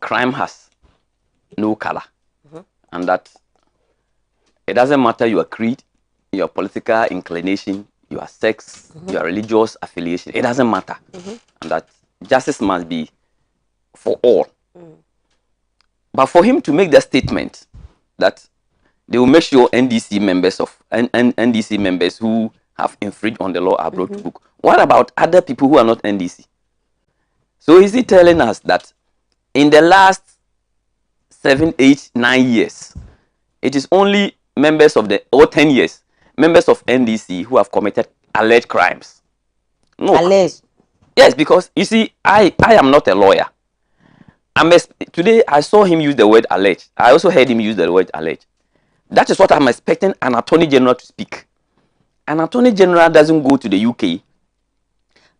crime has no color, and that it doesn't matter your creed, your political inclination, your sex, your religious affiliation. It doesn't matter, and that justice must be for all. But for him to make that statement that they will make sure NDC members who have infringed on the law are brought to book. What about other people who are not NDC? So is he telling us that in the last 7, 8, 9 years, it is only members of 10 years, members of NDC who have committed alleged crimes? No. Alleged? Yes, because you see, I am not a lawyer. Today I saw him use the word alleged. I also heard him use the word alleged. That is what I'm expecting an Attorney General to speak. An Attorney General doesn't go to the UK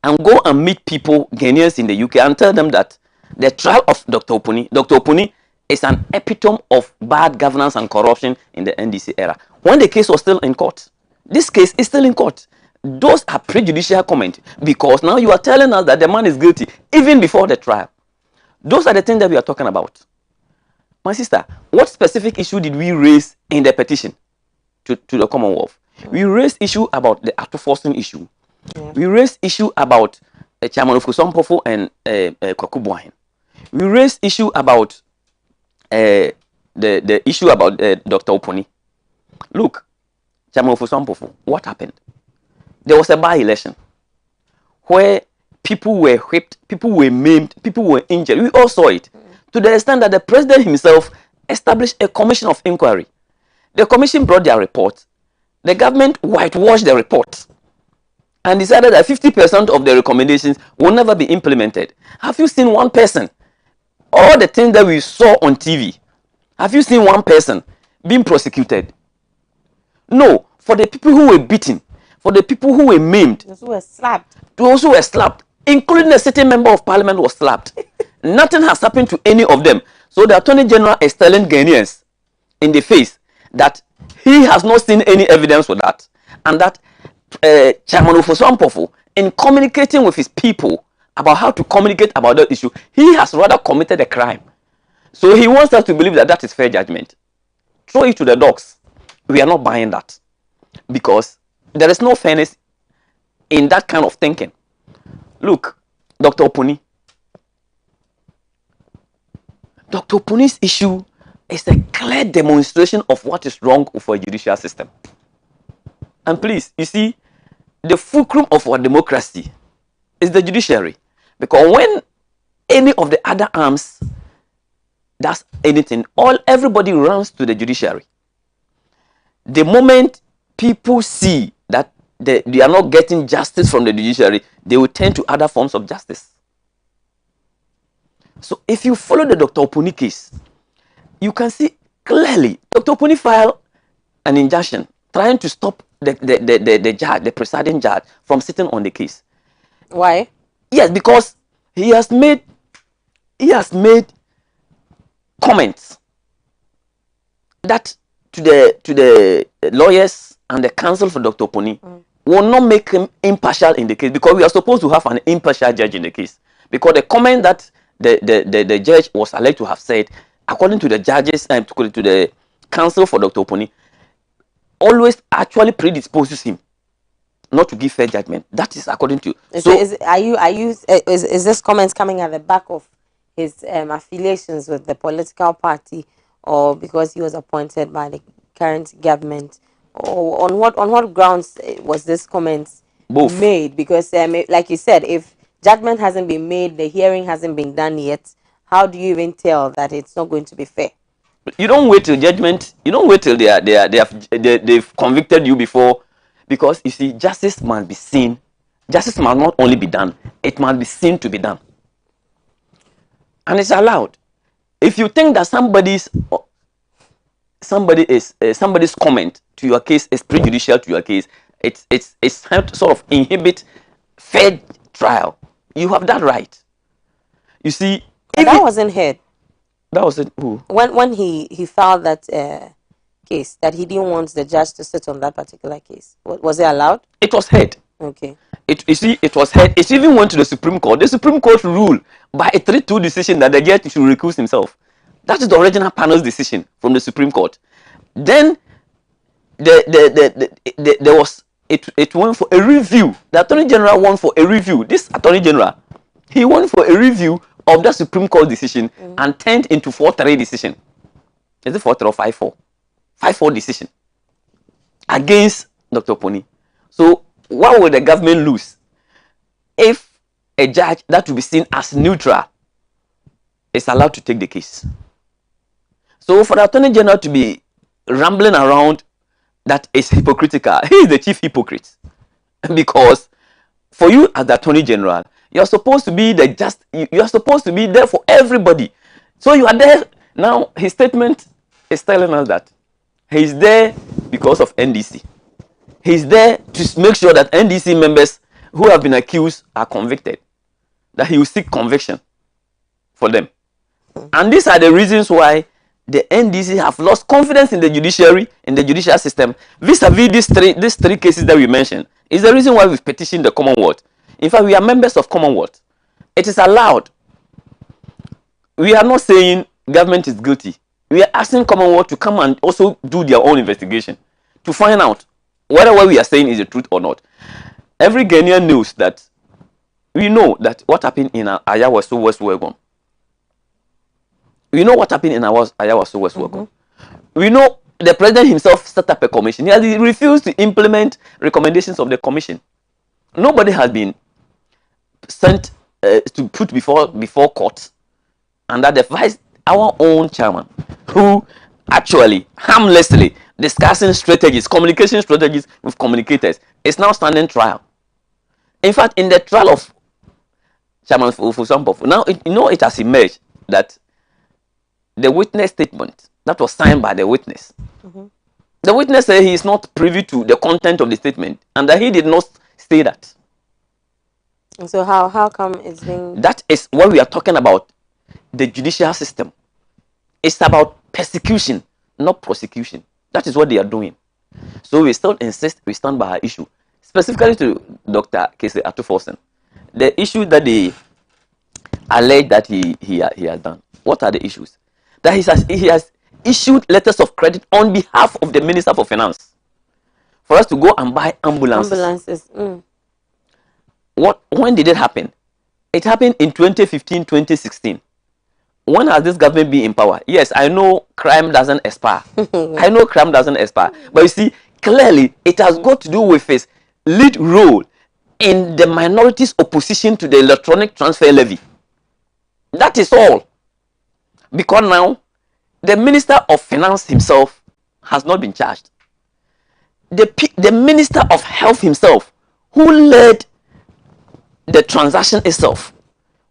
and go and meet people, Ghanaians in the UK, and tell them that the trial of Dr. Opuni is an epitome of bad governance and corruption in the NDC era. When the case was still in court, this case is still in court. Those are prejudicial comments, because now you are telling us that the man is guilty even before the trial. Those are the things that we are talking about. My sister, what specific issue did we raise in the petition to the Commonwealth? We raised issue about the auto-forcing issue. We raised issue about Chairman of Kusampofo and Kwaku Boahen. We raised issue about the issue about Dr. Opuni. Look, Chairman of Kusampofo, what happened? There was a by-election where people were whipped, people were maimed, people were injured. We all saw it. To the extent that the president himself established a commission of inquiry. The commission brought their report. The government whitewashed the report and decided that 50% of the recommendations will never be implemented. Have you seen one person? All the things that we saw on TV, Have you seen one person being prosecuted? No. For the people who were beaten, for the people who were maimed, Those who were slapped. those who were slapped, including a certain member of parliament was slapped. Nothing has happened to any of them. So the Attorney General is telling Ghanaians in the face that he has not seen any evidence for that, and that Chairman Ofosu Ampofo, in communicating with his people about how to communicate about that issue, he has rather committed a crime. So he wants us to believe that that is fair judgment. Throw it to the dogs. We are not buying that, because there is no fairness in that kind of thinking. Look, Dr. Opuni. Dr. Opuni's issue is a clear demonstration of what is wrong with our judicial system. And please, you see, the fulcrum of our democracy is the judiciary. Because when any of the other arms does anything, everybody runs to the judiciary. The moment people see that they are not getting justice from the judiciary, they will turn to other forms of justice. So if you follow the Dr. Opuni case, you can see clearly Dr. Opuni filed an injunction trying to stop the judge, the presiding judge, from sitting on the case. Why? Yes, because he has made comments that to the lawyers and the counsel for Dr. Opuni will not make him impartial in the case, because we are supposed to have an impartial judge in the case. Because the comment that the judge was alleged to have said, according to the judges and to the counsel for Dr. Opuni, always actually predisposes him not to give fair judgment. That is according to. Is this comments coming at the back of his affiliations with the political party, or because he was appointed by the current government, or on what grounds was this comment Both. made? Because like you said, if judgment hasn't been made, the hearing hasn't been done yet, how do you even tell that it's not going to be fair? You don't wait till judgment. You don't wait till they've convicted you before, because you see, justice must be seen. Justice must not only be done; it must be seen to be done, and it's allowed. If you think that somebody's comment to your case is prejudicial to your case, it's helped to sort of inhibit fair trial. You have that right. You see, that wasn't heard. That was it. Who? When he filed that case, that he didn't want the judge to sit on that particular case. Was it allowed? It was heard. Okay. You see, it was heard. It even went to the Supreme Court. The Supreme Court ruled by a 3-2 decision that the judge should recuse himself. That is the original panel's decision from the Supreme Court. Then there was it went for a review. The Attorney General went for a review. This Attorney General, he went for a review of the Supreme Court decision and turned into 4-3 decision. Is it 4-3 or 5-4? 5-4 decision against Dr. Opuni. So what will the government lose if a judge that will be seen as neutral is allowed to take the case? So for the Attorney General to be rambling around that is hypocritical, he is the chief hypocrite. Because for you as the Attorney General, you are supposed to be you are supposed to be there for everybody. So you are there. Now his statement is telling us that he is there because of NDC. He is there to make sure that NDC members who have been accused are convicted. That he will seek conviction for them. And these are the reasons why the NDC have lost confidence in the judiciary, in the judicial system, vis-a-vis these three cases that we mentioned. Is the reason why we've petitioned the Commonwealth. In fact, we are members of Commonwealth. It is allowed. We are not saying government is guilty. We are asking Commonwealth to come and also do their own investigation to find out whether what we are saying is the truth or not. Every Ghanaian knows that we know that what happened in Ayawaso West Wuogon. We know what happened in Ayawaso West Wuogon. We know the president himself set up a commission. He has refused to implement recommendations of the commission. Nobody has been sent to put before court, and that defies our own chairman, who actually harmlessly discussing strategies, communication strategies with communicators, is now standing trial. In fact, in the trial of Chairman Ofosu Ampofo, now it has emerged that the witness statement that was signed by the witness. The witness said he is not privy to the content of the statement and that he did not say that. And so how come it's being... That is what we are talking about, the judicial system. It's about persecution, not prosecution. That is what they are doing. So we still insist we stand by our issue. Specifically to Dr. Kesle Atuforsen, the issue that they allege that he has done. What are the issues? That he has issued letters of credit on behalf of the Minister for Finance for us to go and buy ambulances. When did it happen? It happened in 2015, 2016. When has this government been in power? Yes, I know crime doesn't expire. I know crime doesn't expire. But you see, clearly, it has got to do with his lead role in the minorities' opposition to the electronic transfer levy. That is all. Because now, the Minister of Finance himself has not been charged. The Minister of Health himself, who led the transaction itself,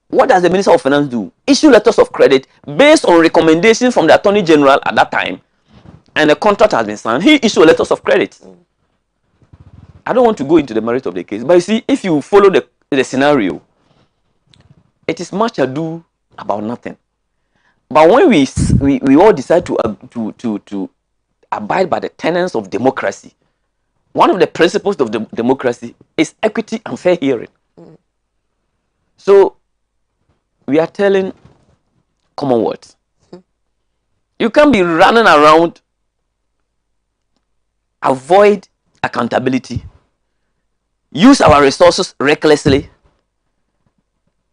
what does the Minister of Finance do? Issue letters of credit based on recommendations from the Attorney General at that time, and the contract has been signed. He issued letters of credit. I don't want to go into the merit of the case, but you see, if you follow the scenario, it is much ado about nothing. But when we all decide to abide by the tenets of democracy, one of the principles of democracy is equity and fair hearing. So we are telling Commonwealth, you can't be running around, avoid accountability, use our resources recklessly,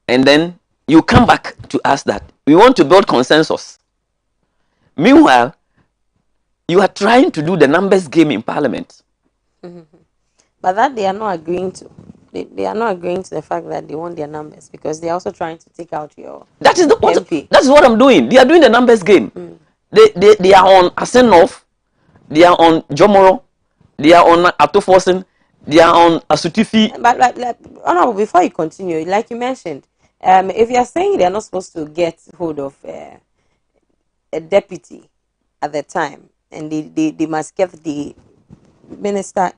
and then you come back to us that we want to build consensus. Meanwhile, you are trying to do the numbers game in Parliament. But that they are not agreeing to. They are not agreeing to the fact that they want their numbers, because they are also trying to take out your that is MP. That is what I'm doing. They are doing the numbers game. They are on Asenov, they are on Jomoro, they are on Atuforsen, they are on Asutifi. But like, Honorable, before you continue, like you mentioned, if you are saying they are not supposed to get hold of a deputy at the time, and they must get the minister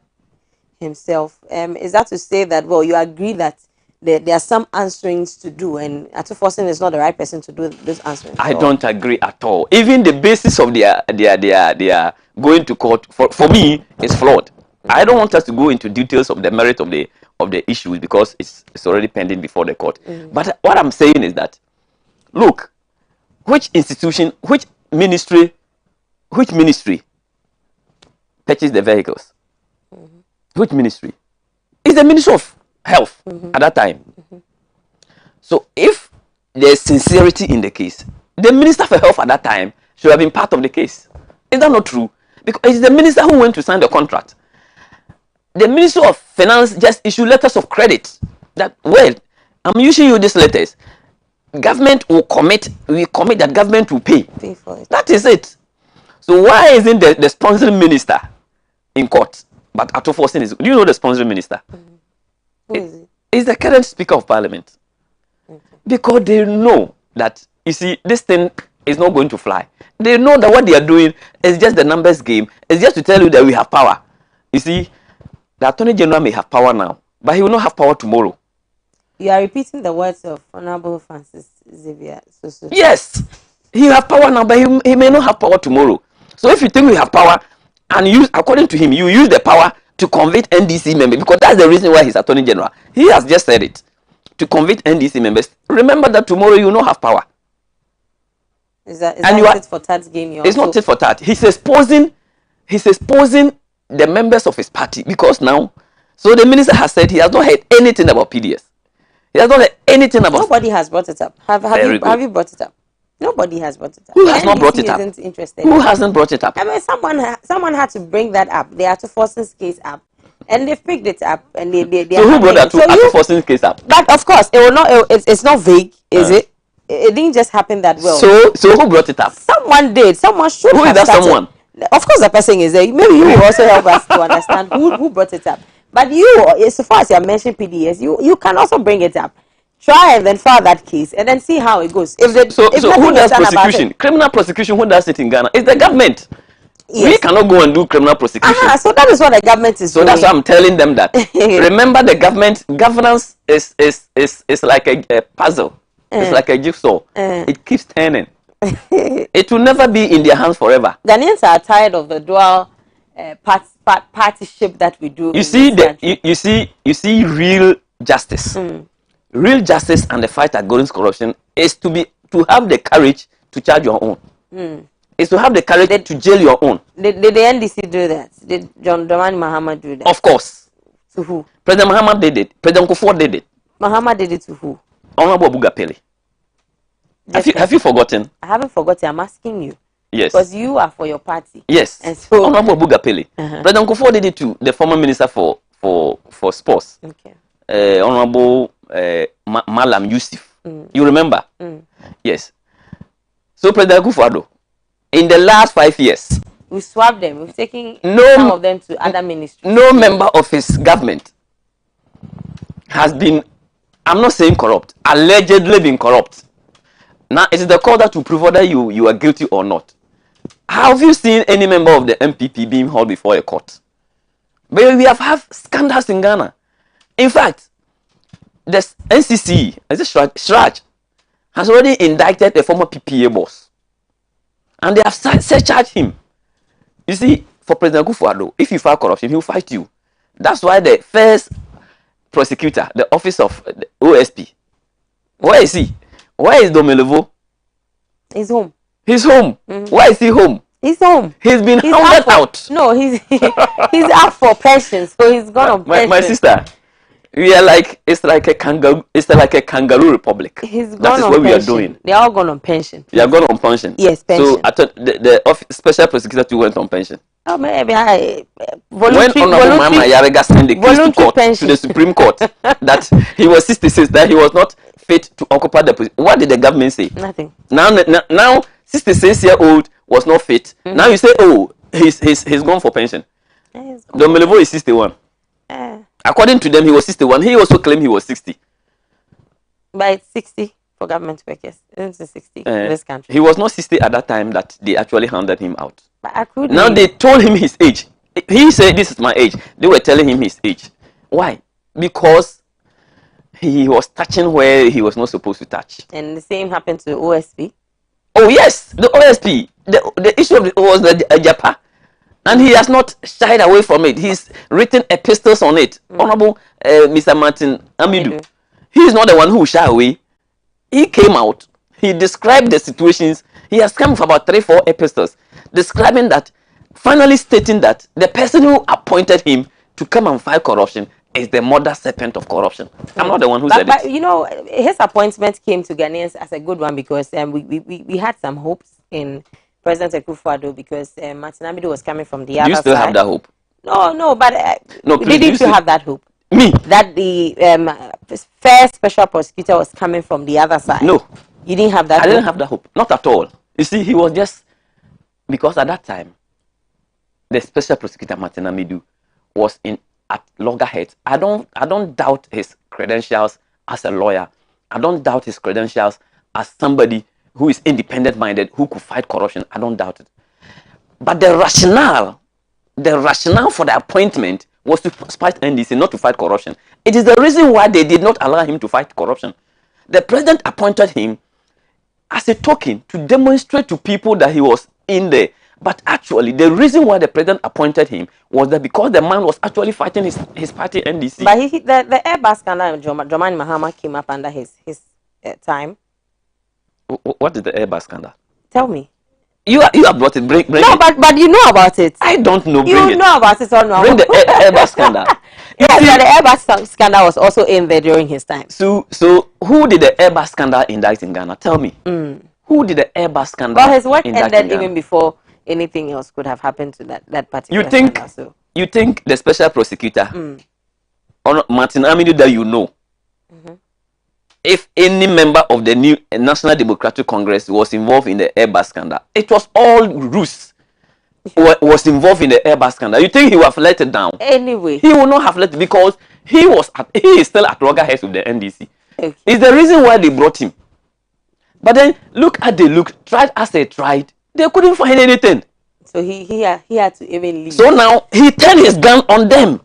himself, is that to say that, well, you agree that there are some answerings to do, and Atuforsen is not the right person to do those answerings? I don't agree at all. Even the basis of their going to court for me is flawed. I don't want us to go into details of the merit of the issues, because it's already pending before the court. But what I'm saying is that, look, which institution, which ministry purchased the vehicles? Which ministry? It's the Ministry of Health at that time. So if there's sincerity in the case, the Minister for Health at that time should have been part of the case. Is that not true? Because it's the minister who went to sign the contract. The Ministry of Finance just issued letters of credit that, well, I'm issuing you these letters. Government will commit, we commit that government will pay for it. That is it. So why isn't the sponsoring minister in court? But Atuforsen is. Do you know the sponsoring minister? Who is it? It's the current Speaker of Parliament. Because they know that, you see, this thing is not going to fly. They know that what they are doing is just the numbers game. It's just to tell you that we have power. You see, the Attorney General may have power now, but he will not have power tomorrow. You are repeating the words of Honorable Francis Xavier Soso. Yes, he have power now, but he may not have power tomorrow. So if you think we have power, and use, according to him, you use the power to convict NDC members, because that's the reason why he's Attorney General. He has just said it. To convict NDC members. Remember that tomorrow you will not have power. Is that tit for tat game? It's not tit for tat. He's exposing the members of his party, because now, so the minister has said he has not heard anything about PDS. He has not heard anything about. Nobody has brought it up. Have you brought it up? Nobody has brought it up. Who has not brought it up? Isn't interested. Who hasn't brought it up? I mean, someone had to bring that up. They Atuforsen's case up, and they've picked it up, and they. So who brought that Atuforsen's case up? But of course, it will not. It's not vague, is it? It didn't just happen that well. So who brought it up? Someone did. Someone should. Who is that someone? Of course, the person is there. Maybe you will also help us to understand who brought it up. But you, so far as you are mentioning PDS, you can also bring it up. try and then file that case and then see how it goes. If the So if who nothing is does done about prosecution? it, Criminal prosecution, who does it in Ghana? It's the government. yes. We cannot go and do criminal prosecution. So that is what the government is So doing. that's why I'm telling them that. Remember, the governance is like a puzzle. It's like a jigsaw. It keeps turning. It will never be in their hands forever. Ghanaians are tired of the dual partyship that we do. You see, you see real justice. Real justice and the fight against corruption is to have the courage to charge your own. Is to have the courage to jail your own. Did the NDC do that? Did John Dramani Mahama do that? Of course. To who? President Mahama did it. President Kufuor did it. Mahama did it to who? Honorable Bugapele. Have you forgotten? I haven't forgotten. I'm asking you. Yes. Because you are for your party. Yes. And so Honorable Bugapele. President Kufuor did it to the former minister for sports. Okay. Honorable Malam Yusuf. You remember? Yes. So President Kufuor, in the last 5 years, we swapped them. We've taken No- some of them to other ministries. no member of his government has been, I'm not saying corrupt, allegedly been corrupt. Now it is the court that to prove whether you are guilty or not. Have you seen any member of the MPP being held before a court? But we have had scandals in Ghana. In fact, the NCC, is it Shraj, has already indicted a former PPA boss. And they have charged him. You see, for President Kufuor, if you file corruption, he will fight you. That's why the first prosecutor, the office of the OSP, where is he? Where is Domelevo? He's home. He's home. Why is he home? He's home. He's been He's hounded out. No, he's out for pension, so he's gone on pension. My sister, we are like, it's like a kangaroo republic. He's gone That is on what we are pension. doing. They're all gone on pension. We are gone on pension. Yes, pension. So I thought the special prosecutor too went on pension. Oh, maybe When Honorable Mama Yarega sent the case to court, pension. to the Supreme Court, that he was 66, that he was not fit to occupy the position. What did the government say? Nothing. Now 66-year-old was not fit. Now you say, oh, he's gone for pension. He's gone. Domelevo is 61. According to them, he was 61. He also claimed he was 60. But it's 60 for government workers. It's 60 in this country. He was not 60 at that time that they actually handed him out. But I could Now they told him his age. He said, this is my age. They were telling him his age. Why? Because he was touching where he was not supposed to touch. And the same happened to OSP. Oh yes, the OSP. The issue of was the Japa. And he has not shied away from it. He's written epistles on it. Honorable Mr. Martin Amidu. He is not the one who shy away. He came out. He described the situations. He has come with about 3-4 epistles describing that, finally stating that the person who appointed him to come and fight corruption is the mother serpent of corruption. I'm not the one who said But it. you know, his appointment came to Ghanaians as a good one because we had some hopes in President Akufo-Addo because Martin Amidu was coming from the other side. Do you still have that hope? No, but No, please, didn't you have that hope? Me? That the first special prosecutor was coming from the other side? No. You didn't have that I hope? didn't have that hope. Not at all. You see, he was just, because at that time, the special prosecutor Martin Amidu was at loggerheads. I don't doubt his credentials as a lawyer. I don't doubt his credentials as somebody who is independent minded, who could fight corruption. I don't doubt it. But the rationale for the appointment was to fight NDC, not to fight corruption. It is the reason why they did not allow him to fight corruption. The president appointed him as a token to demonstrate to people that he was in there. But actually, the reason why the president appointed him was that because the man was actually fighting his party NDC. But the Airbus scandal, Dramani Mahama came up under his time. What is the Airbus scandal? Tell me. You have brought it. Bring No, it. but you know about it. I don't know. You know about it or no? Bring the Airbus scandal. Yes, but the Airbus scandal was also in there during his time. So who did the Airbus scandal indict in Ghana? Tell me. Who did the Airbus scandal? Well, his work indict ended in Ghana? even before anything else could have happened to that particular You think? scandal. So. You think the special prosecutor, or Martin Amidu that you know, if any member of the new National Democratic Congress was involved in the Airbus scandal, it was all ruse. Was involved in the Airbus scandal. You think he would have let it down? Anyway, He will not have let it because he is still at loggerheads with the NDC. Okay. It's the reason why they brought him. But then look at the look. Tried as they tried, they couldn't find anything. So he had to even leave. So now he turned his gun on them,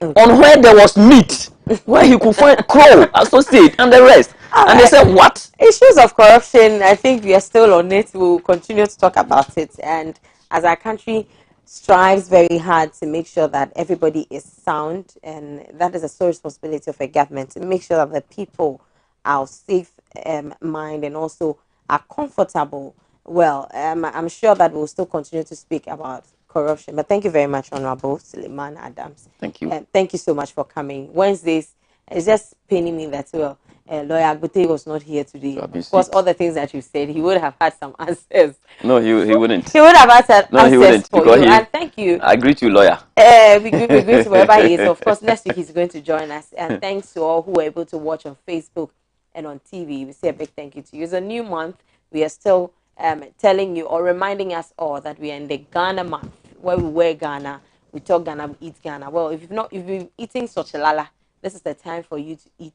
on where there was meat, where he could find crow, associate, and the rest. And they said, what? Issues of corruption, I think we are still on it. We'll continue to talk about it. And as our country strives very hard to make sure that everybody is sound, and that is a sole responsibility of a government, to make sure that the people are safe mind and also are comfortable. Well, I'm sure that we'll still continue to speak about corruption. But thank you very much, Honorable Suleiman Adams. Thank you. Thank you so much for coming. Wednesdays, it's just paining me that, well, Lawyer Agbute was not here today. Of course, all the things that you said, he would have had some answers. No, he wouldn't. He would have had some No, answers he wouldn't. for Because you. he, And thank you. I greet you, lawyer. We greet wherever he is. Of course, next week he's going to join us. And thanks to all who were able to watch on Facebook and on TV. We say a big thank you to you. It's a new month. We are still telling you or reminding us all that we are in the Ghana month, where we wear Ghana, we talk Ghana, we eat Ghana. Well, if you've been eating Sochelala, this is the time for you to eat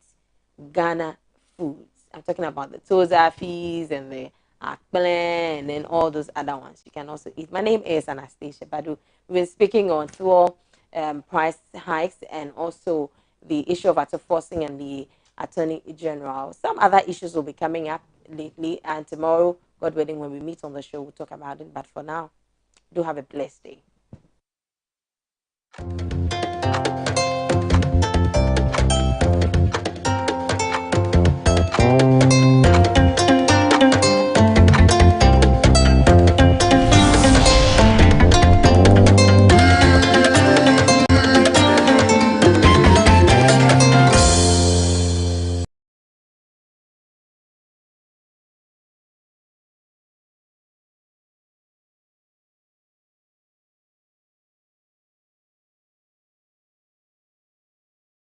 Ghana foods. I'm talking about the toza fees and the akpele and then all those other ones you can also eat. My name is Anastasia Badu. We've been speaking on fuel price hikes and also the issue of forcing and the Attorney General. Some other issues will be coming up lately, and tomorrow, God willing, when we meet on the show, we'll talk about it. But for now, do have a blessed day.